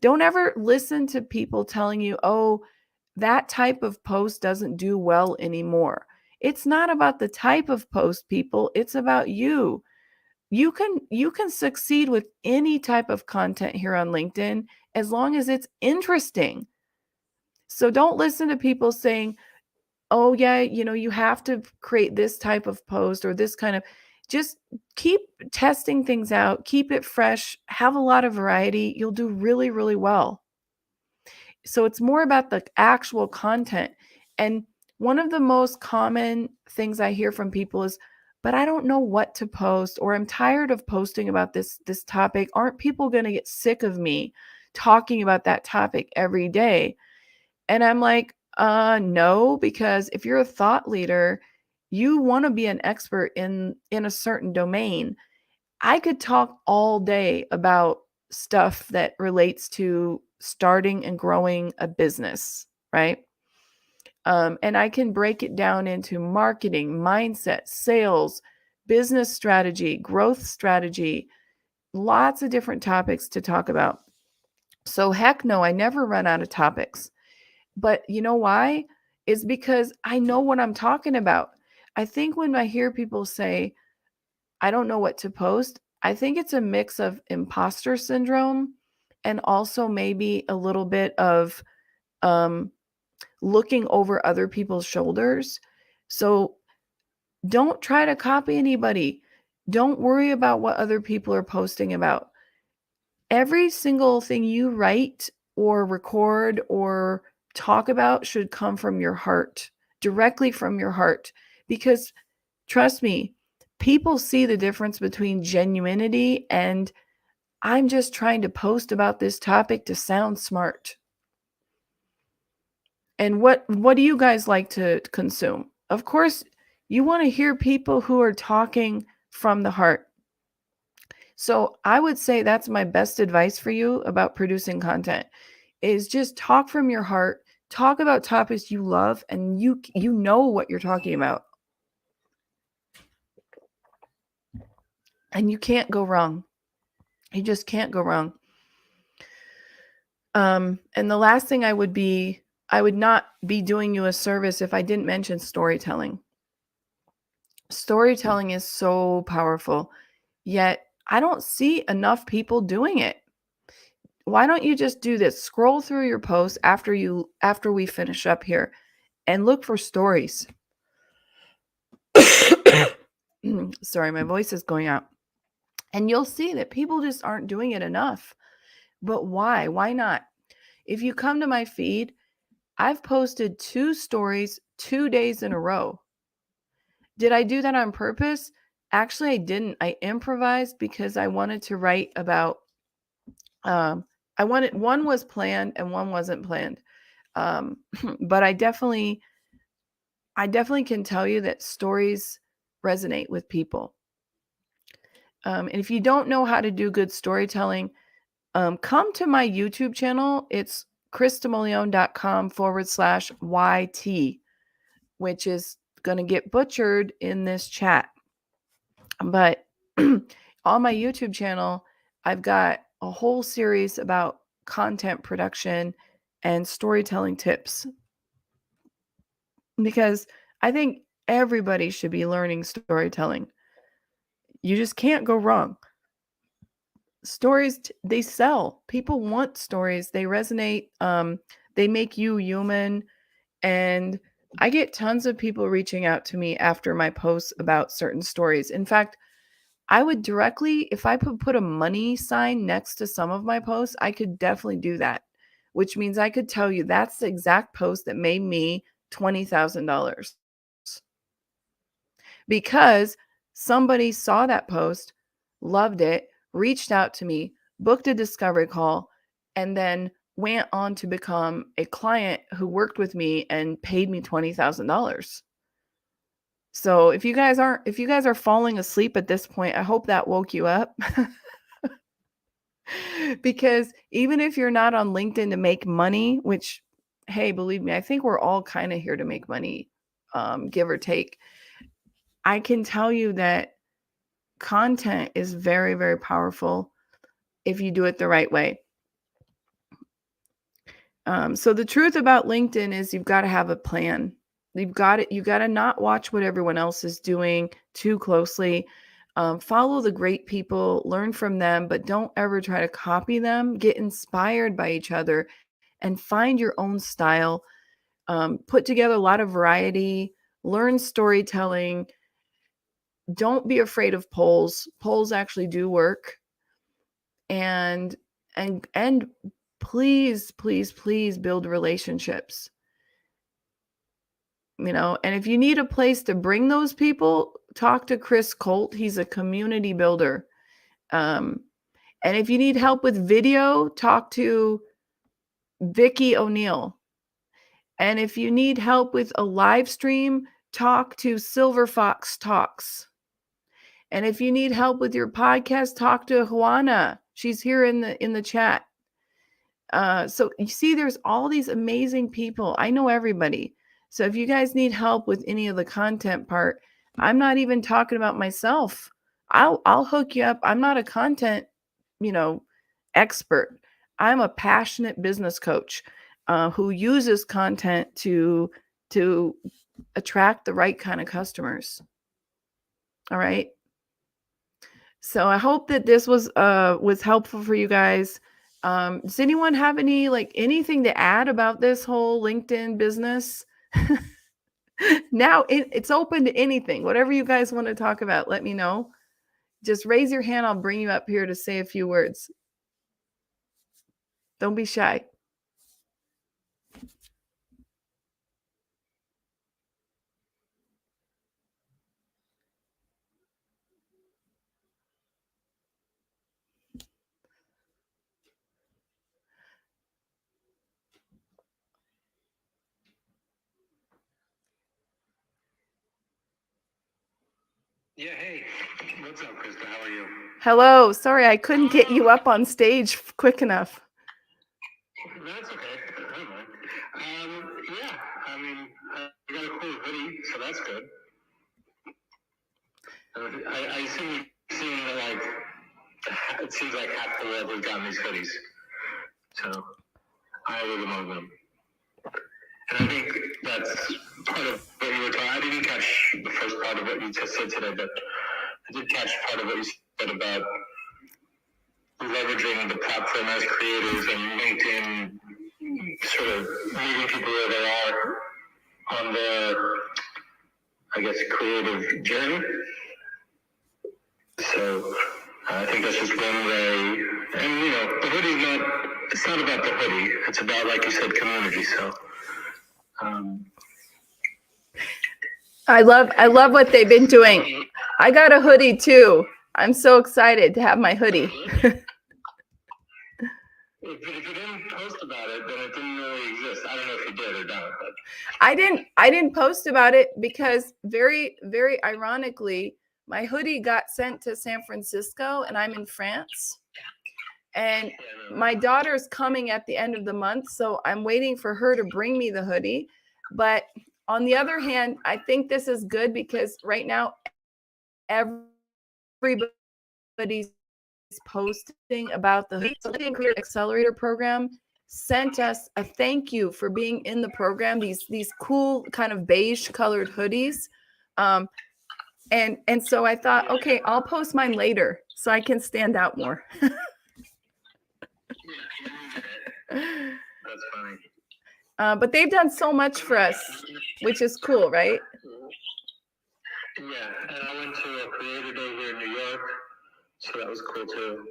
don't ever listen to people telling you, "Oh, that type of post doesn't do well anymore." It's not about the type of post, people. It's about you. You can succeed with any type of content here on LinkedIn as long as it's interesting. So don't listen to people saying, "Oh yeah, you have to create this type of post or this kind of." Just keep testing things out, keep it fresh, have a lot of variety. You'll do really, really well. So it's more about the actual content. And one of the most common things I hear from people is, but I don't know what to post, or I'm tired of posting about this topic. Aren't people going to get sick of me talking about that topic every day? And I'm like, no, because if you're a thought leader, you want to be an expert in a certain domain. I could talk all day about stuff that relates to starting and growing a business, right? And I can break it down into marketing, mindset, sales, business strategy, growth strategy, lots of different topics to talk about. So heck no, I never run out of topics. But you know why? It's because I know what I'm talking about. I think when I hear people say, I don't know what to post, I think it's a mix of imposter syndrome and also maybe a little bit of um, looking over other people's shoulders. So don't try to copy anybody. Don't worry about what other people are posting about. Every single thing you write or record or talk about should come from your heart, directly from your heart. Because trust me, people see the difference between genuinity and I'm just trying to post about this topic to sound smart. And what do you guys like to consume? Of course, you want to hear people who are talking from the heart. So I would say that's my best advice for you about producing content is just talk from your heart, talk about topics you love, and you know what you're talking about. And you can't go wrong. You just can't go wrong. And the last thing I would not be doing you a service if I didn't mention storytelling. Storytelling is so powerful, yet I don't see enough people doing it. Why don't you just do this? Scroll through your posts after we finish up here and look for stories. Sorry, my voice is going out. And you'll see that people just aren't doing it enough. But why? Why not? If you come to my feed, I've posted 2 stories 2 days in a row. Did I do that on purpose? Actually, I didn't. I improvised because I wanted to write about one was planned and one wasn't planned. But I definitely can tell you that stories resonate with people. And if you don't know how to do good storytelling, come to my YouTube channel. It's kristamaleone.com/YT, which is going to get butchered in this chat. But on my YouTube channel, I've got a whole series about content production and storytelling tips, because I think everybody should be learning storytelling. You just can't go wrong. Stories, they sell. People want stories. They resonate. They make you human. And I get tons of people reaching out to me after my posts about certain stories. In fact, I would directly, if I could put a money sign next to some of my posts, I could definitely do that, which means I could tell you that's the exact post that made me $20,000, because somebody saw that post, loved it, reached out to me, booked a discovery call, and then went on to become a client who worked with me and paid me $20,000. So if you guys are falling asleep at this point, I hope that woke you up. Because even if you're not on LinkedIn to make money, which, hey, believe me, I think we're all kind of here to make money, give or take. I can tell you that content is very, very powerful if you do it the right way. So the truth about LinkedIn is you've got to have a plan. You got to not watch what everyone else is doing too closely. Follow the great people, learn from them, but don't ever try to copy them. Get inspired by each other and find your own style. Put together a lot of variety, learn storytelling. Don't be afraid of polls. Polls actually do work. And please, please, please build relationships. And if you need a place to bring those people, talk to Chris Colt. He's a community builder. And if you need help with video, talk to Vicky O'Neill. And if you need help with a live stream, talk to Silver Fox Talks. And if you need help with your podcast, talk to Juana. She's here in the chat. So you see, there's all these amazing people. I know everybody. So if you guys need help with any of the content part, I'm not even talking about myself. I'll hook you up. I'm not a content, expert. I'm a passionate business coach who uses content to attract the right kind of customers. All right. So I hope that this was helpful for you guys. Does anyone have anything to add about this whole LinkedIn business? Now it's open to anything. Whatever you guys want to talk about, let me know. Just raise your hand. I'll bring you up here to say a few words. Don't be shy. Yeah, hey, what's up, Krista? How are you? Hello. Sorry, I couldn't get you up on stage quick enough. That's okay. I don't mind. Yeah, I mean, I got a cool hoodie, so that's good. I assume you've seen it seems like half the world has gotten these hoodies. So I live among them. And I think that's part of what you were talking. I didn't catch the first part of what you just said today, but I did catch part of what you said about leveraging the platform as creators and LinkedIn, sort of meeting people where they are on their, I guess, creative journey. So I think that's just one way. And the hoodie's it's not about the hoodie. It's about, like you said, community. So I love what they've been doing. I got a hoodie too. I'm so excited to have my hoodie. If you didn't post about it, then it didn't really exist. I don't know if you did or not. But I didn't post about it because very, very ironically, My hoodie got sent to San Francisco, and I'm in France. And my daughter's coming at the end of the month, so I'm waiting for her to bring me the hoodie. But on the other hand, I think this is good because right now everybody's posting about the hoodie. So the LinkedIn Creator Accelerator program sent us a thank you for being in the program. These cool kind of beige colored hoodies. And so I thought, okay, I'll post mine later so I can stand out more. That's funny. But they've done so much for us, which is cool, right? Yeah, and I went to a creator day here in New York, so that was cool too.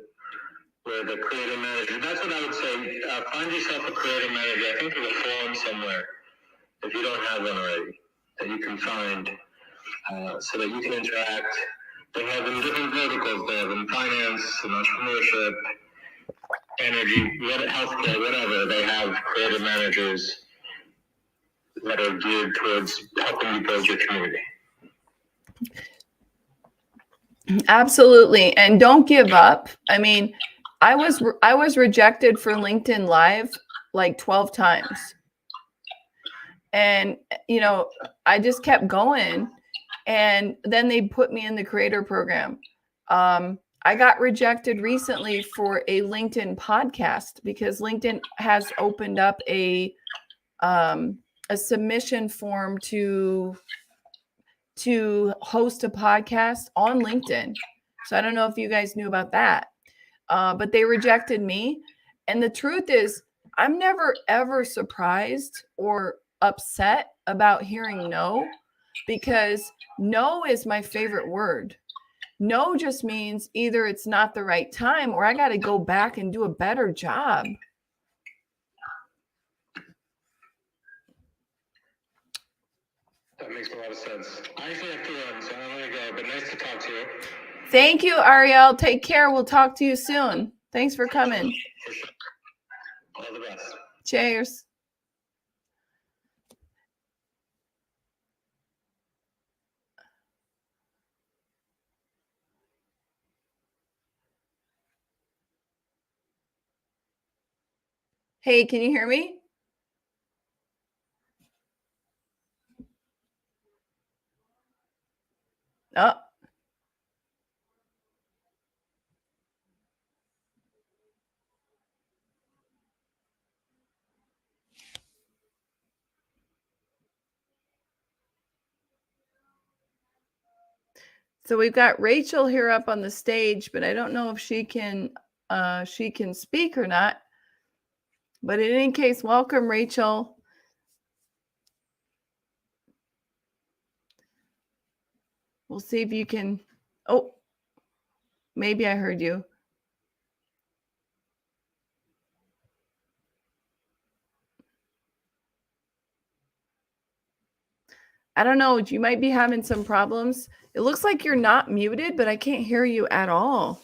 Where the creator manager, that's what I would say, find yourself a creator manager. I think there's a forum somewhere, if you don't have one already, that you can find so that you can interact. They have in different verticals. They have in finance and entrepreneurship, energy, healthcare, whatever. They have creative managers that are geared towards helping you build your community. Absolutely. And don't give up. I mean, I was rejected for LinkedIn Live like 12 times. And, I just kept going. And then they put me in the creator program. I got rejected recently for a LinkedIn podcast because LinkedIn has opened up a submission form to host a podcast on LinkedIn. So I don't know if you guys knew about that, but they rejected me. And the truth is, I'm never, ever surprised or upset about hearing no, because no is my favorite word. No just means either it's not the right time or I got to go back and do a better job. That makes a lot of sense. I actually have to run, so I'm going to go, but nice to talk to you. Thank you, Ariel. Take care. We'll talk to you soon. Thanks for coming. For sure. All the best. Cheers. Hey, can you hear me? Oh. So we've got Rachel here up on the stage, but I don't know if she can speak or not. But in any case, welcome, Rachel. We'll see if you can. Oh, maybe I heard you. I don't know. You might be having some problems. It looks like you're not muted, but I can't hear you at all.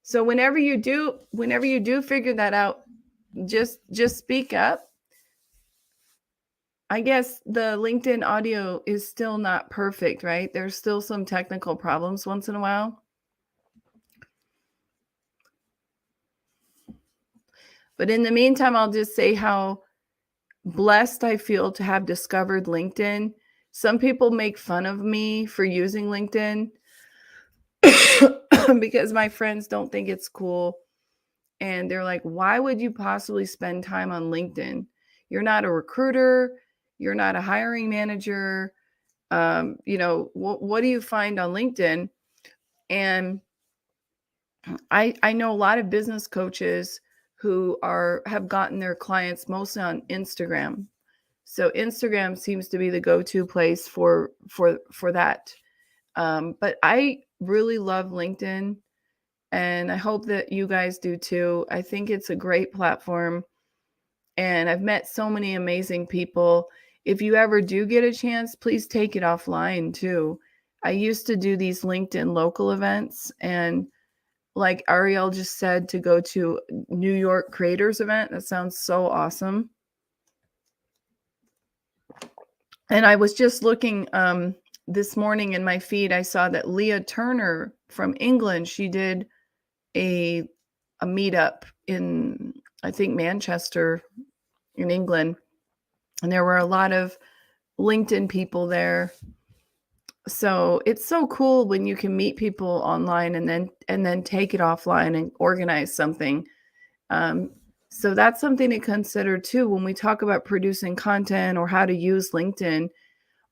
So whenever you do figure that out, just speak up. I guess the LinkedIn audio is still not perfect, right? There's still some technical problems once in a while. But in the meantime, I'll just say how blessed I feel to have discovered LinkedIn. Some people make fun of me for using LinkedIn because my friends don't think it's cool. And they're like, why would you possibly spend time on LinkedIn? You're not a recruiter. You're not a hiring manager. What do you find on LinkedIn? And I know a lot of business coaches who have gotten their clients mostly on Instagram. So Instagram seems to be the go-to place for that. But I really love LinkedIn, and I hope that you guys do too. I think it's a great platform, and I've met so many amazing people. If you ever do get a chance, please take it offline too. I used to do these LinkedIn local events, and like Ariel just said, to go to New York Creators event. That sounds so awesome. And I was just looking this morning in my feed, I saw that Leah Turner from England, she did a meetup in, I think, Manchester in England. And there were a lot of LinkedIn people there. So it's so cool when you can meet people online and then take it offline and organize something. So that's something to consider too when we talk about producing content or how to use LinkedIn.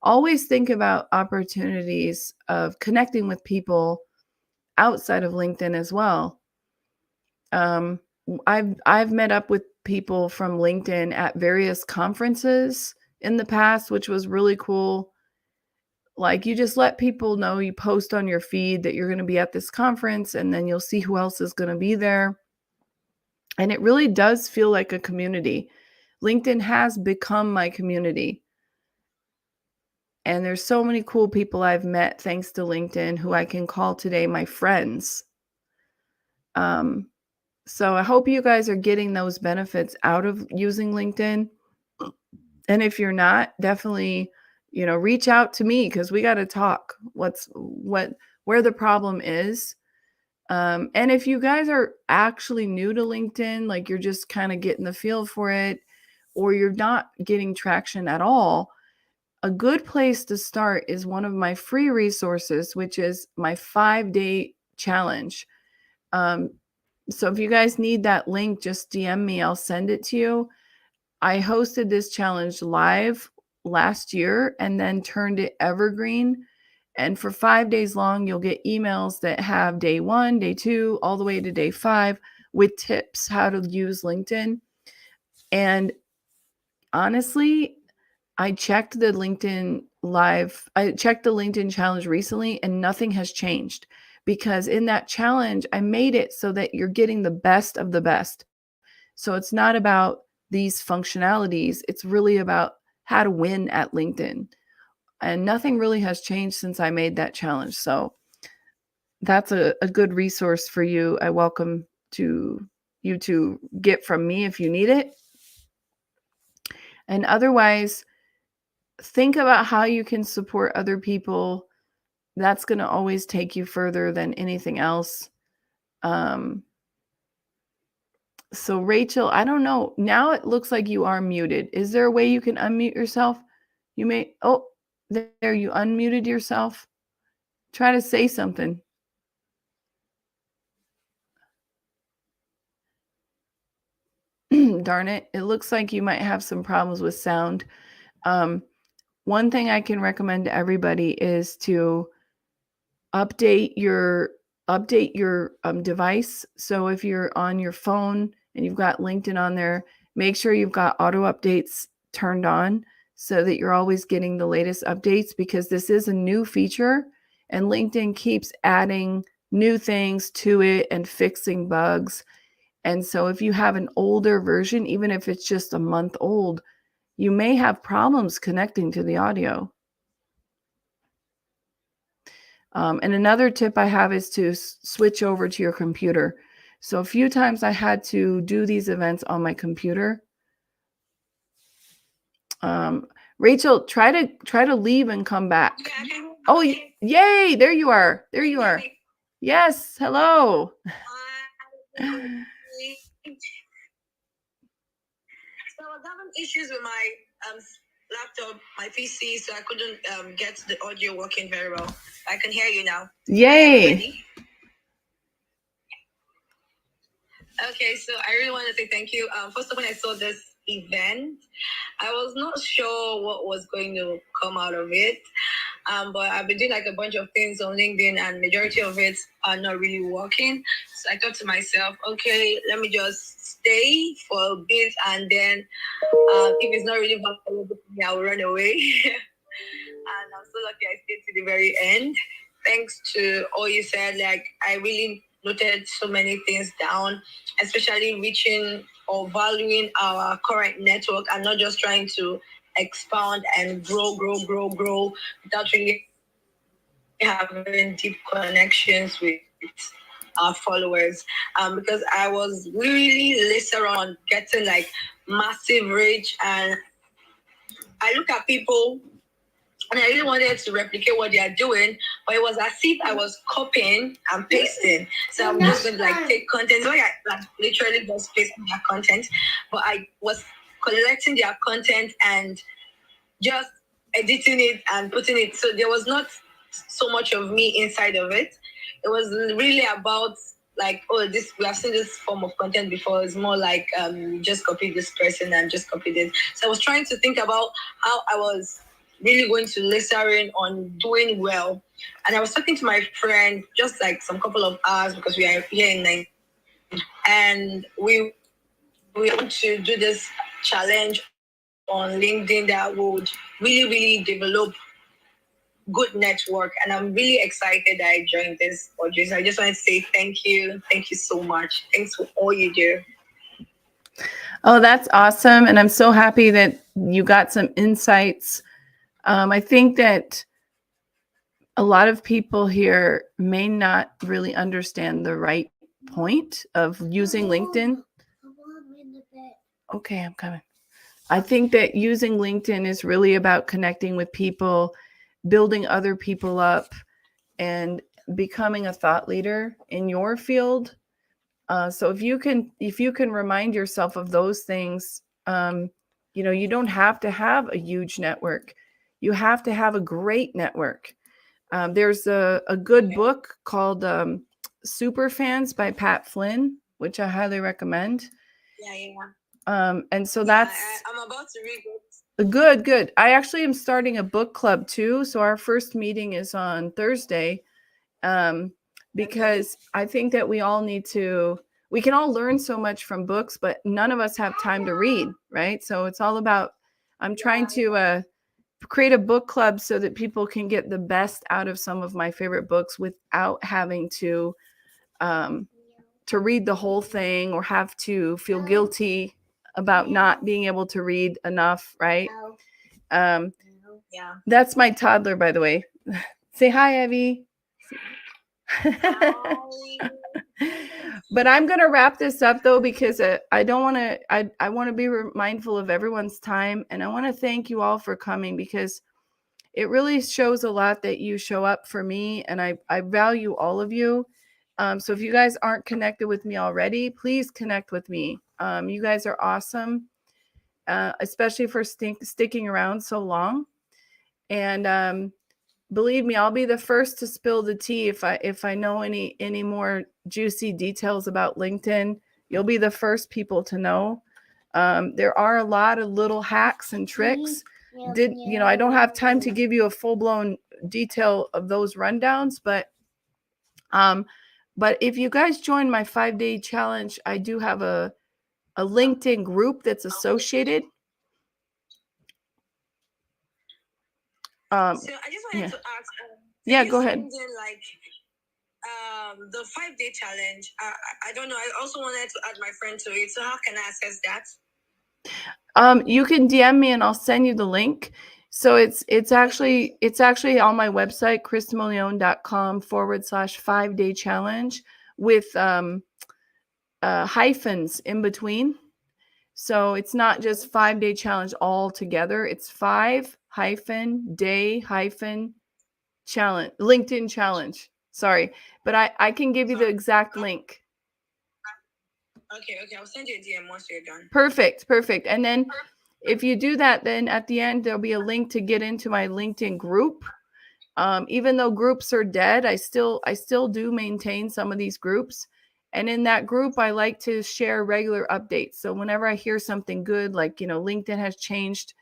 Always think about opportunities of connecting with people outside of LinkedIn as well. I've met up with people from LinkedIn at various conferences in the past, which was really cool. Like, you just let people know, you post on your feed that you're going to be at this conference, and then you'll see who else is going to be there. And it really does feel like a community. LinkedIn has become my community. And there's so many cool people I've met thanks to LinkedIn who I can call today my friends. So I hope you guys are getting those benefits out of using LinkedIn. And if you're not, definitely, reach out to me, because we got to talk where the problem is. And if you guys are actually new to LinkedIn, like you're just kind of getting the feel for it, or you're not getting traction at all, a good place to start is one of my free resources, which is my 5-day challenge. So if you guys need that link, just DM me. I'll send it to you. I hosted this challenge live last year and then turned it evergreen. And for 5 days long, you'll get emails that have day 1, day 2, all the way to day 5 with tips how to use LinkedIn. And honestly, I checked the LinkedIn challenge recently, and nothing has changed, because in that challenge, I made it so that you're getting the best of the best. So it's not about these functionalities. It's really about how to win at LinkedIn. And nothing really has changed since I made that challenge. So that's a good resource for you. I welcome you to get from me if you need it. And otherwise, think about how you can support other people. That's going to always take you further than anything else. So Rachel, I don't know. Now it looks like you are muted. Is there a way you can unmute yourself? You may, oh, there, you unmuted yourself. Try to say something. Darn it. It looks like you might have some problems with sound. One thing I can recommend to everybody is to update your device. So if you're on your phone and you've got LinkedIn on there, make sure you've got auto updates turned on so that you're always getting the latest updates, because this is a new feature and LinkedIn keeps adding new things to it and fixing bugs. And so if you have an older version, even if it's just a month old, you may have problems connecting to the audio. And another tip I have is to switch over to your computer. So a few times I had to do these events on my computer. Rachel, try to leave and come back. Oh, yay! There you are. There you are. Yes. Hello. So I was having issues with my laptop, my PC, so I couldn't get the audio working very well. I can hear you now. Yay! Okay, so I really want to say thank you. First of all, when I saw this event, I was not sure what was going to come out of it. But I've been doing like a bunch of things on LinkedIn, and majority of it are not really working. So I thought to myself, okay, let me just stay for a bit, and then if it's not really valuable to me, I will run away. And I'm so lucky I stayed to the very end. Thanks to all you said, like I really noted so many things down, especially reaching or valuing our current network and not just trying to expand and grow without really having deep connections with our followers. Because I was really later on getting like massive reach, and I look at people and I really wanted to replicate what they are doing, but it was as if I was copying and pasting. So I'm just going to like take content. So I like literally just pasting their content, but I was collecting their content and just editing it and putting it. So there was not so much of me inside of it. It was really about like, oh, this we have seen this form of content before. It's more like just copy this person and just copy this. So I was trying to think about how I was really going to laser in on doing well. And I was talking to my friend just like some couple of hours because we are here in Nigeria, and we want to do this challenge on LinkedIn that would really develop good network. And I'm really excited that I joined this, Audrey. So I just want to say thank you. Thank you so much. Thanks for all you do. Oh, that's awesome. And I'm so happy that you got some insights. I think that a lot of people here may not really understand the right point of using LinkedIn. Okay, I'm coming. I think that using LinkedIn is really about connecting with people, building other people up, and becoming a thought leader in your field. So if you can remind yourself of those things, you don't have to have a huge network. You have to have a great network. There's a good book called Super Fans by Pat Flynn, which I highly recommend. And so that's I'm about to read it. Good. I actually am starting a book club too. So our first meeting is on Thursday. Because I think that we can all learn so much from books, but none of us have time to read, right? So it's all about, I'm trying to create a book club so that people can get the best out of some of my favorite books without having to read the whole thing or have to feel guilty about not being able to read enough, right? That's my toddler, by the way. Say hi, Evie. But I'm going to wrap this up though, because I don't want to, I want to be mindful of everyone's time. And I want to thank you all for coming, because it really shows a lot that you show up for me, and I value all of you. So if you guys aren't connected with me already, please connect with me. You guys are awesome, especially for sticking around so long. And believe me, I'll be the first to spill the tea if I know any more juicy details about LinkedIn. You'll be the first people to know. There are a lot of little hacks and tricks. I don't have time to give you a full-blown detail of those rundowns, but if you guys join my 5-day challenge, I do have a LinkedIn group that's associated. So I just wanted to ask. Go ahead. The 5-day challenge. I don't know. I also wanted to add my friend to it. So how can I access that? You can DM me and I'll send you the link. So it's actually on my website, kristamolione.com/5-day challenge with hyphens in between. So it's not just 5-day challenge all together. It's 5-day challenge, LinkedIn challenge. Sorry, but I can give you the exact link. Okay. I'll send you a DM once you're done. Perfect. And then if you do that, then at the end, there'll be a link to get into my LinkedIn group. Even though groups are dead, I still do maintain some of these groups. And in that group, I like to share regular updates. So whenever I hear something good, like, LinkedIn has changed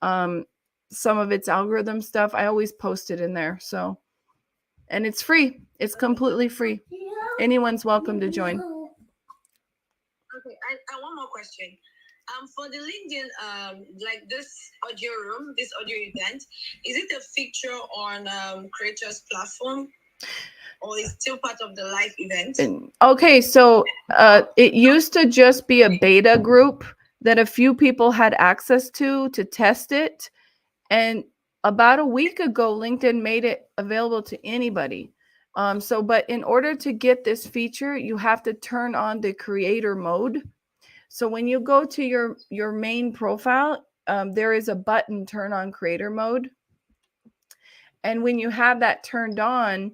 some of its algorithm stuff, I always post it in there. So, and it's free. It's completely free. Anyone's welcome to join. Okay, and one more question. For the LinkedIn, like this audio room, this audio event, is it a feature on Creators platform, or is it still part of the live event? Okay, so it used to just be a beta group that a few people had access to test it. And about a week ago, LinkedIn made it available to anybody. But in order to get this feature, you have to turn on the creator mode. So when you go to your main profile, there is a button, turn on creator mode. And when you have that turned on,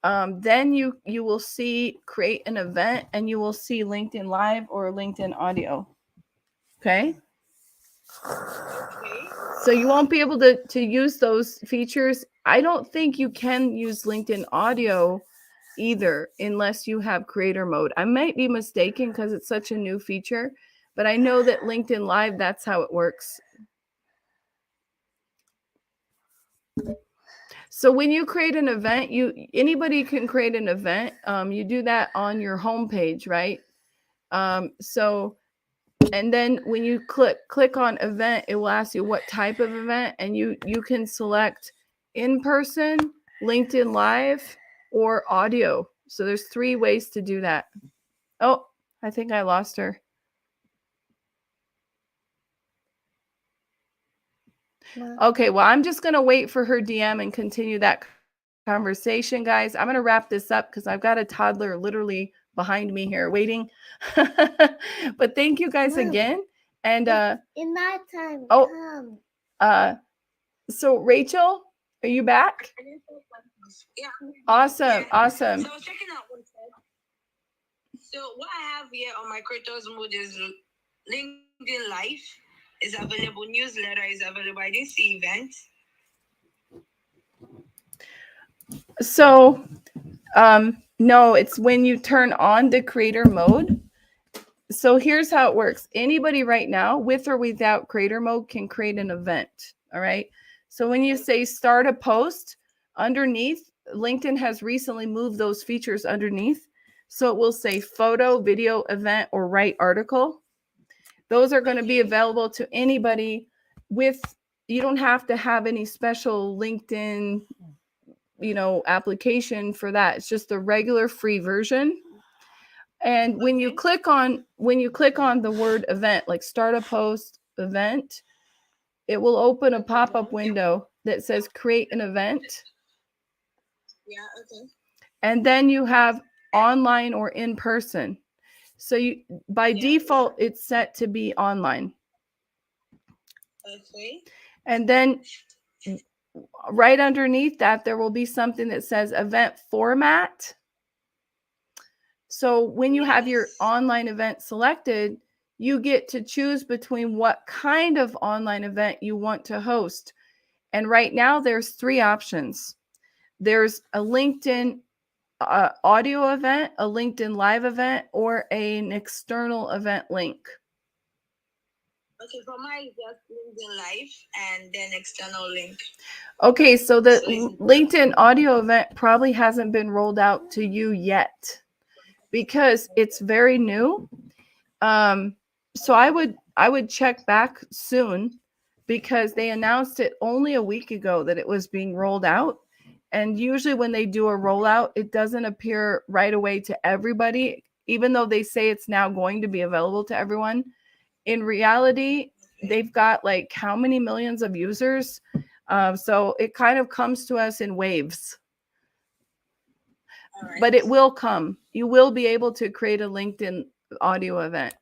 then you will see create an event, and you will see LinkedIn Live or LinkedIn Audio. Okay. So you won't be able to use those features. I don't think you can use LinkedIn Audio either unless you have creator mode. I might be mistaken because it's such a new feature, but I know that LinkedIn Live, that's how it works. So when you create an event, anybody can create an event. You do that on your homepage, right? So, and then when you click on event, it will ask you what type of event, and you can select in person, LinkedIn Live, or audio. So there's 3 ways to do that. Oh, I think I lost her. Okay, well, I'm just going to wait for her DM and continue that conversation, guys. I'm going to wrap this up because I've got a toddler literally behind me here waiting. But thank you guys again. And in that time, come. So Rachel, are you back? Yeah. Awesome, Yeah. awesome. So I was checking out one side. So what I have here on my creators mode is LinkedIn Live is available, newsletter is available. I didn't see events. So no, it's when you turn on the creator mode. So here's how it works. Anybody right now, with or without creator mode, can create an event. All right. So when you say start a post, underneath, LinkedIn has recently moved those features underneath. So it will say photo, video, event, or write article. Those are going to be available to anybody you don't have to have any special LinkedIn, application for that. It's just the regular free version. And when you click on the word event, like start a post event, it will open a pop-up window that says create an event. Yeah, okay. And then you have online or in person. So by default, it's set to be online. Okay. And then right underneath that, there will be something that says event format. So when you have your online event selected, you get to choose between what kind of online event you want to host. And right now there's 3 options. There's a LinkedIn audio event, a LinkedIn Live event, or an external event link. Okay, for mine, just LinkedIn Live and then external link. Okay, so the LinkedIn audio event probably hasn't been rolled out to you yet because it's very new. So I would check back soon because they announced it only a week ago that it was being rolled out. And usually when they do a rollout, it doesn't appear right away to everybody, even though they say it's now going to be available to everyone. In reality, they've got like how many millions of users? So it kind of comes to us in waves. Right. But it will come. You will be able to create a LinkedIn audio event.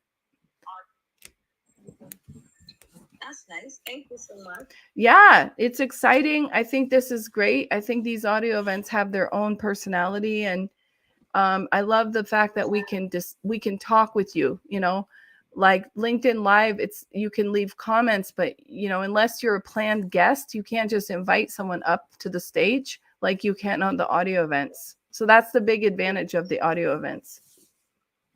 That's nice. Thank you so much. Yeah, it's exciting. I think this is great. I think these audio events have their own personality, and I love the fact that we can talk with you. Like LinkedIn Live, you can leave comments, but unless you're a planned guest, you can't just invite someone up to the stage like you can on the audio events. So that's the big advantage of the audio events.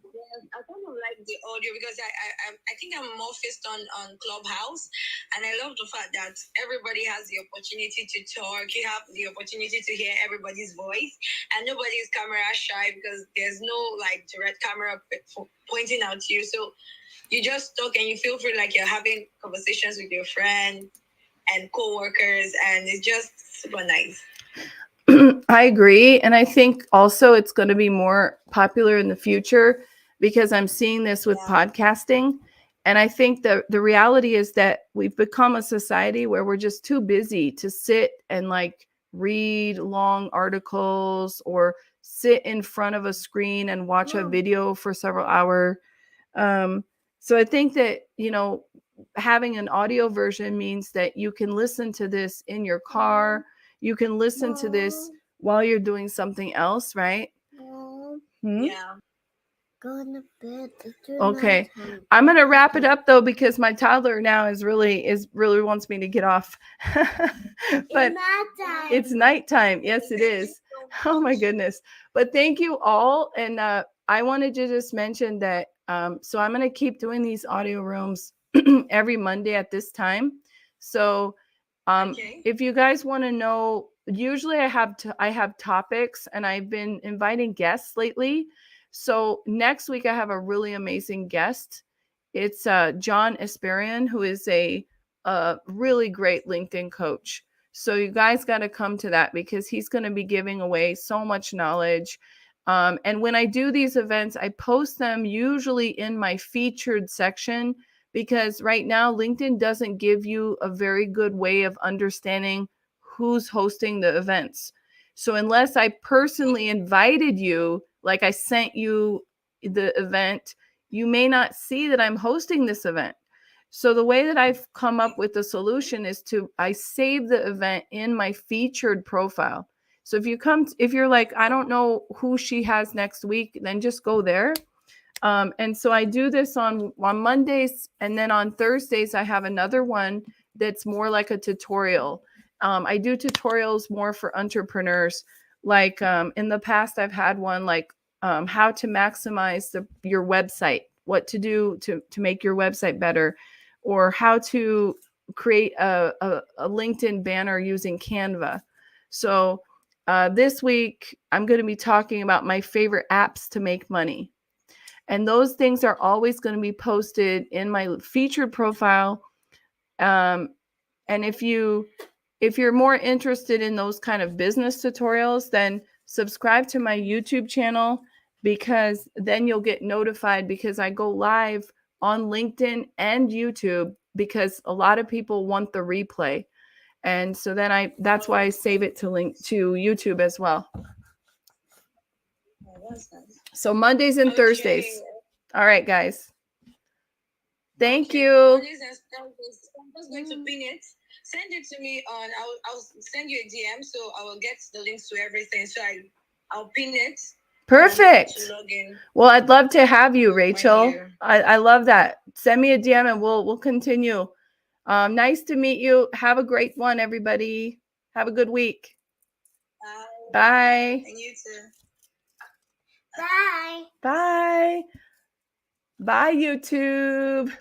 Yes, I kind of like the audio because I think I'm more focused on Clubhouse, and I love the fact that everybody has the opportunity to talk. You have the opportunity to hear everybody's voice, and nobody is camera shy because there's no like direct camera pointing out to you. So you just talk and you feel free like you're having conversations with your friends and co-workers, and it's just super nice. I agree. And I think also it's going to be more popular in the future because I'm seeing this with podcasting. And I think the reality is that we've become a society where we're just too busy to sit and like read long articles or sit in front of a screen and watch a video for several hours. So I think that, having an audio version means that you can listen to this in your car. you can listen to this while you're doing something else, right? Yeah. Go in the bed. Okay. I'm going to wrap it up though, because my toddler now is really wants me to get off. But it's nighttime. Yes, it is. Oh my goodness. But thank you all. And I wanted to just mention that, so I'm going to keep doing these audio rooms every Monday at this time. So if you guys want to know, usually I have topics, and I've been inviting guests lately. So next week I have a really amazing guest. It's John Esperian, who is a really great LinkedIn coach. So you guys got to come to that, because he's going to be giving away so much knowledge. And when I do these events, I post them usually in my featured section, because right now LinkedIn doesn't give you a very good way of understanding who's hosting the events. So unless I personally invited you, like I sent you the event, you may not see that I'm hosting this event. So the way that I've come up with the solution is I save the event in my featured profile. So if you're like, I don't know who she has next week, then just go there. And so I do this on Mondays, and then on Thursdays I have another one that's more like a tutorial. I do tutorials more for entrepreneurs. Like in the past, I've had one like how to maximize your website, what to do to make your website better, or how to create a LinkedIn banner using Canva. So this week, I'm going to be talking about my favorite apps to make money. And those things are always going to be posted in my featured profile. And if you're more interested in those kind of business tutorials, then subscribe to my YouTube channel, because then you'll get notified, because I go live on LinkedIn and YouTube, because a lot of people want the replay. And so then that's why I save it to YouTube as well. So Mondays and Thursdays. All right, guys. Thank you. I'm just going to pin it. Send it to me on. I'll send you a DM, so I will get the links to everything. So I'll pin it. Perfect. Well, I'd love to have you, Rachel. I love that. Send me a DM and we'll continue. Nice to meet you. Have a great one, everybody. Have a good week. Bye. And you too. Bye. Bye. Bye, YouTube.